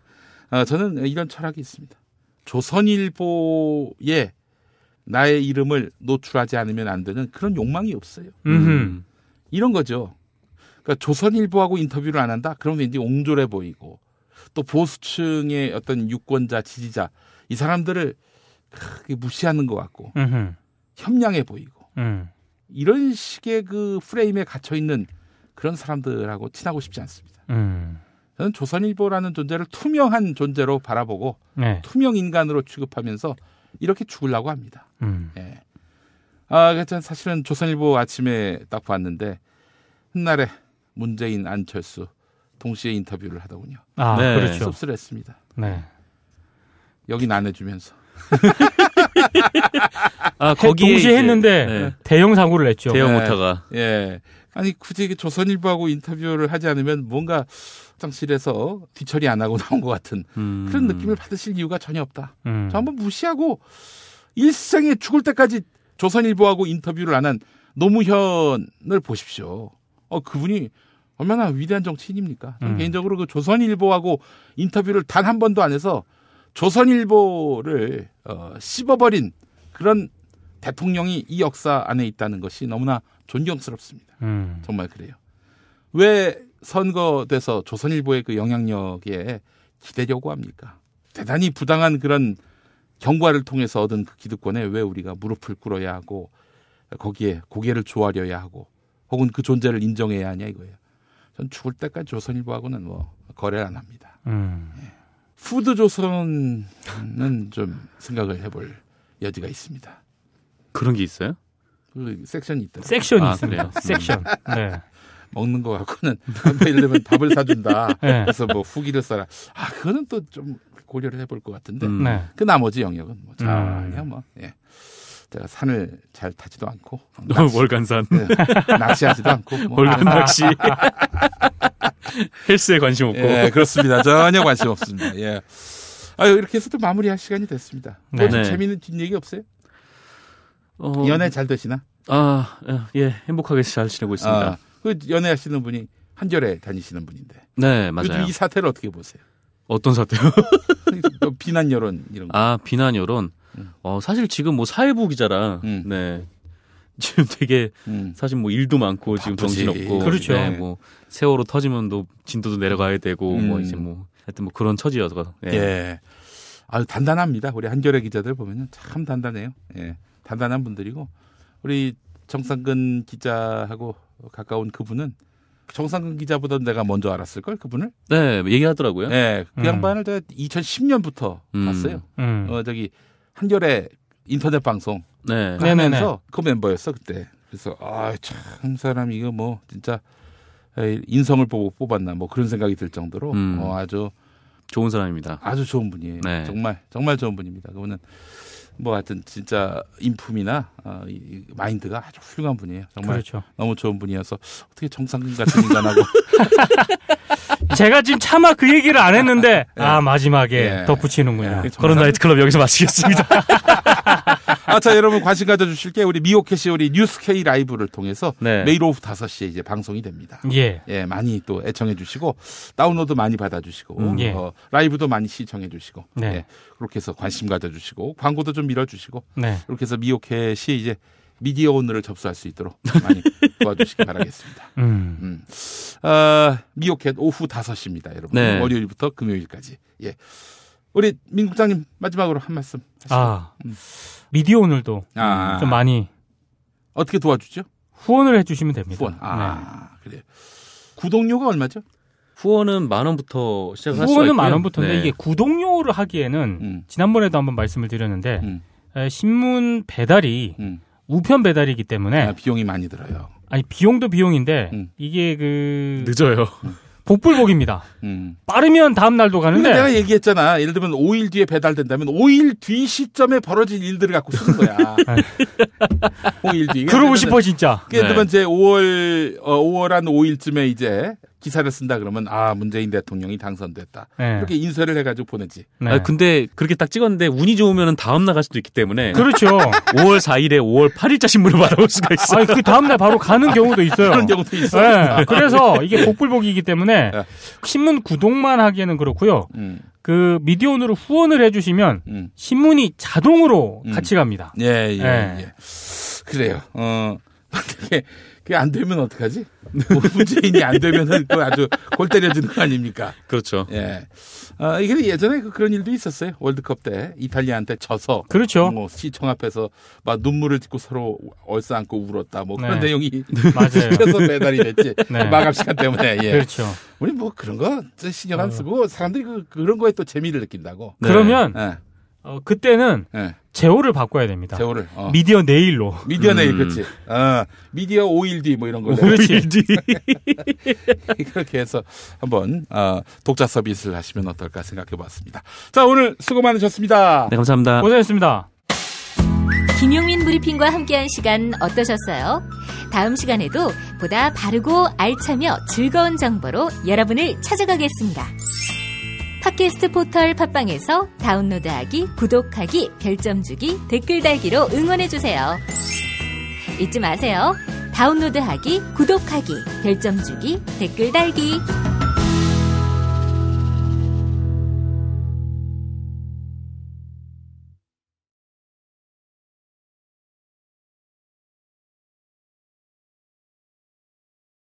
S3: 저는 이런 철학이 있습니다. 조선일보에 나의 이름을 노출하지 않으면 안 되는 그런 욕망이 없어요. 이런 거죠. 그러니까 조선일보하고 인터뷰를 안 한다? 그러면 왠지 옹졸해 보이고 또 보수층의 어떤 유권자, 지지자 이 사람들을 무시하는 것 같고 협량해 보이고 이런 식의 그 프레임에 갇혀 있는 그런 사람들하고 친하고 싶지 않습니다. 저는 조선일보라는 존재를 투명한 존재로 바라보고 투명 인간으로 취급하면서 이렇게 죽으려고 합니다. 예. 사실은 조선일보 아침에 딱 봤는데 훗날에 문재인, 안철수 동시에 인터뷰를 하더군요.
S1: 그렇죠.
S3: 씁쓸했습니다.
S1: 네.
S3: 여긴 안 해주면서.
S1: 거기에 동시에 했는데 대형 사고를 냈죠.
S2: 대형 모터가.
S3: 예. 아니 굳이 조선일보하고 인터뷰를 하지 않으면 뭔가 화장실에서 뒤처리 안 하고 나온 것 같은 그런 느낌을 받으실 이유가 전혀 없다. 저 한번 무시하고 일생에 죽을 때까지 조선일보하고 인터뷰를 안 한 노무현을 보십시오. 그분이 얼마나 위대한 정치인입니까? 개인적으로 그 조선일보하고 인터뷰를 단 한 번도 안 해서 조선일보를 씹어버린 그런 대통령이 이 역사 안에 있다는 것이 너무나 존경스럽습니다. 정말 그래요. 왜 선거돼서 조선일보의 그 영향력에 기대려고 합니까? 대단히 부당한 그런 경과를 통해서 얻은 그 기득권에 왜 우리가 무릎을 꿇어야 하고 거기에 고개를 조아려야 하고 혹은 그 존재를 인정해야 하냐 이거예요. 전 죽을 때까지 조선일보하고는 뭐 거래를 안 합니다. 예. 푸드조선은 좀 생각을 해볼 여지가 있습니다.
S2: 그런 게 있어요?
S3: 그 섹션이 있더라고요.
S1: 섹션이 있습니다. 섹션. 네.
S3: 먹는 거 갖고는 예를 들면 밥을 사준다. 네. 그래서 뭐 후기를 써라. 그거는 또 좀 고려를 해볼 것 같은데. 그 나머지 영역은 뭐 전혀 뭐. 예. 제가 산을 잘 타지도 않고
S2: 월간산
S3: 낚시하지도 않고
S2: 월간 낚시 헬스에 관심 없고
S3: 그렇습니다. 전혀 관심 없습니다. 예. 이렇게 해서 또 마무리할 시간이 됐습니다. 뭐 재미있는 뒷얘기 없어요? 연애 잘 되시나?
S2: 예, 행복하게 잘 지내고 있습니다.
S3: 그 연애하시는 분이 한결에 다니시는 분인데.
S2: 네, 맞아요.
S3: 요즘 이 사태를 어떻게 보세요?
S2: 어떤 사태요?
S3: 비난 여론 이런 거.
S2: 비난 여론. 사실 지금 뭐 사회부 기자라, 네. 지금 되게 사실 뭐 일도 많고 지금 정신없고
S1: 그렇죠.
S2: 네, 뭐 세월호 터지면 또 진도도 내려가야 되고 뭐 이제 뭐 하여튼 뭐 그런 처지여서
S3: 예. 아주 단단합니다. 우리 한겨레 기자들 보면은 참 단단해요. 예. 단단한 분들이고 우리 정상근 기자하고 가까운 그분은 정상근 기자보다 내가 먼저 알았을 걸 그분을.
S2: 네, 얘기하더라고요.
S3: 네, 그 양반을 제가 2010년부터 봤어요. 저기 한겨레 인터넷 방송 하면서 그 멤버였어 그때. 그래서 참 사람 이거 뭐 진짜 인성을 보고 뽑았나 뭐 그런 생각이 들 정도로 아주
S2: 좋은 사람입니다.
S3: 아주 좋은 분이에요. 네. 정말 좋은 분입니다. 그분은 뭐 하여튼 진짜 인품이나 마인드가 아주 훌륭한 분이에요. 정말
S1: 그렇죠.
S3: 너무 좋은 분이어서 어떻게 정상근 같은 인간하고
S1: 제가 지금 차마 그 얘기를 안 했는데 마지막에 덧붙이는군요.
S2: 그런 나이트클럽 여기서 마치겠습니다.
S3: 자 여러분 관심 가져주실 게 우리 미오캣이 우리 뉴스K 라이브를 통해서 매일 오후 5시에 이제 방송이 됩니다. 예, 많이 또 애청해 주시고 다운로드 많이 받아주시고 라이브도 많이 시청해 주시고 그렇게 해서 관심 가져주시고 광고도 좀 밀어주시고 그렇게 해서 미오캣이 이제 미디어 오늘을 접수할 수 있도록 많이 도와주시기 바라겠습니다. 미오캣 오후 5시입니다, 여러분. 월요일부터 금요일까지. 예. 우리 민 국장님 마지막으로 한 말씀 하시죠.
S1: 미디어 오늘도 좀 많이
S3: 어떻게 도와주죠?
S1: 후원을 해주시면 됩니다.
S3: 후원. 그래요. 구독료가 얼마죠?
S2: 후원은 10,000원부터 시작할 수가 있고요.
S1: 후원은 10,000원부터인데 이게 구독료를 하기에는 지난번에도 한번 말씀을 드렸는데 신문 배달이 우편 배달이기 때문에
S3: 비용이 많이 들어요.
S1: 아니 비용도 비용인데 이게
S2: 늦어요.
S1: 복불복입니다. 빠르면 다음 날도 가는데
S3: 내가 얘기했잖아. 예를 들면 5일 뒤에 배달된다면 5일 뒤 시점에 벌어질 일들을 갖고 쓰는 거야. 5일 뒤.
S1: 그러고 싶어 진짜.
S3: 예를 들면 제 5월 한 5일쯤에 이제 기사를 쓴다 그러면 문재인 대통령이 당선됐다. 이렇게 인쇄를 해가지고 보내지.
S2: 근데 그렇게 딱 찍었는데 운이 좋으면 다음 날 갈 수도 있기 때문에.
S1: 그렇죠.
S2: 5월 4일에 5월 8일자 신문을 받아올 수가 있어요.
S1: 그 다음 날 바로 가는 경우도 있어요.
S3: 그런 경우도 있어요.
S1: 그래서 이게 복불복이기 때문에 신문 구독만 하기에는 그렇고요. 그 미디어온으로 후원을 해주시면 신문이 자동으로 같이 갑니다.
S3: 예. 그래요. 그게 안 되면 어떡하지? 문재인이 안 되면은 그 아주 골 때려주는 거 아닙니까?
S2: 그렇죠.
S3: 예. 이게 예전에 그런 일도 있었어요. 월드컵 때 이탈리아한테 져서.
S1: 그렇죠.
S3: 시청 앞에서 막 눈물을 짓고 서로 얼싸안고 울었다. 뭐 그런
S1: 네.
S3: 내용이
S1: 맞아요.
S3: 그래서 배달이 됐지.
S1: 네.
S3: 마감 시간 때문에. 예.
S1: 그렇죠.
S3: 우리 뭐 그런 거 신경 안 쓰고 사람들이 그런 거에 또 재미를 느낀다고.
S1: 네. 그러면 그때는 제호를 바꿔야 됩니다.
S3: 제호를.
S1: 미디어 네일로.
S3: 미디어 네일, 그렇지. 미디어 5일 뒤 뭐 이런 걸로.
S1: 그렇지.
S3: 그렇게 해서 한번 독자 서비스를 하시면 어떨까 생각해 봤습니다. 자, 오늘 수고 많으셨습니다.
S2: 네, 감사합니다.
S1: 고생했습니다.
S7: 김용민 브리핑과 함께한 시간 어떠셨어요? 다음 시간에도 보다 바르고 알차며 즐거운 정보로 여러분을 찾아가겠습니다. 팟캐스트 포털 팟빵에서 다운로드하기, 구독하기, 별점 주기, 댓글 달기로 응원해주세요. 잊지 마세요. 다운로드하기, 구독하기, 별점 주기, 댓글 달기.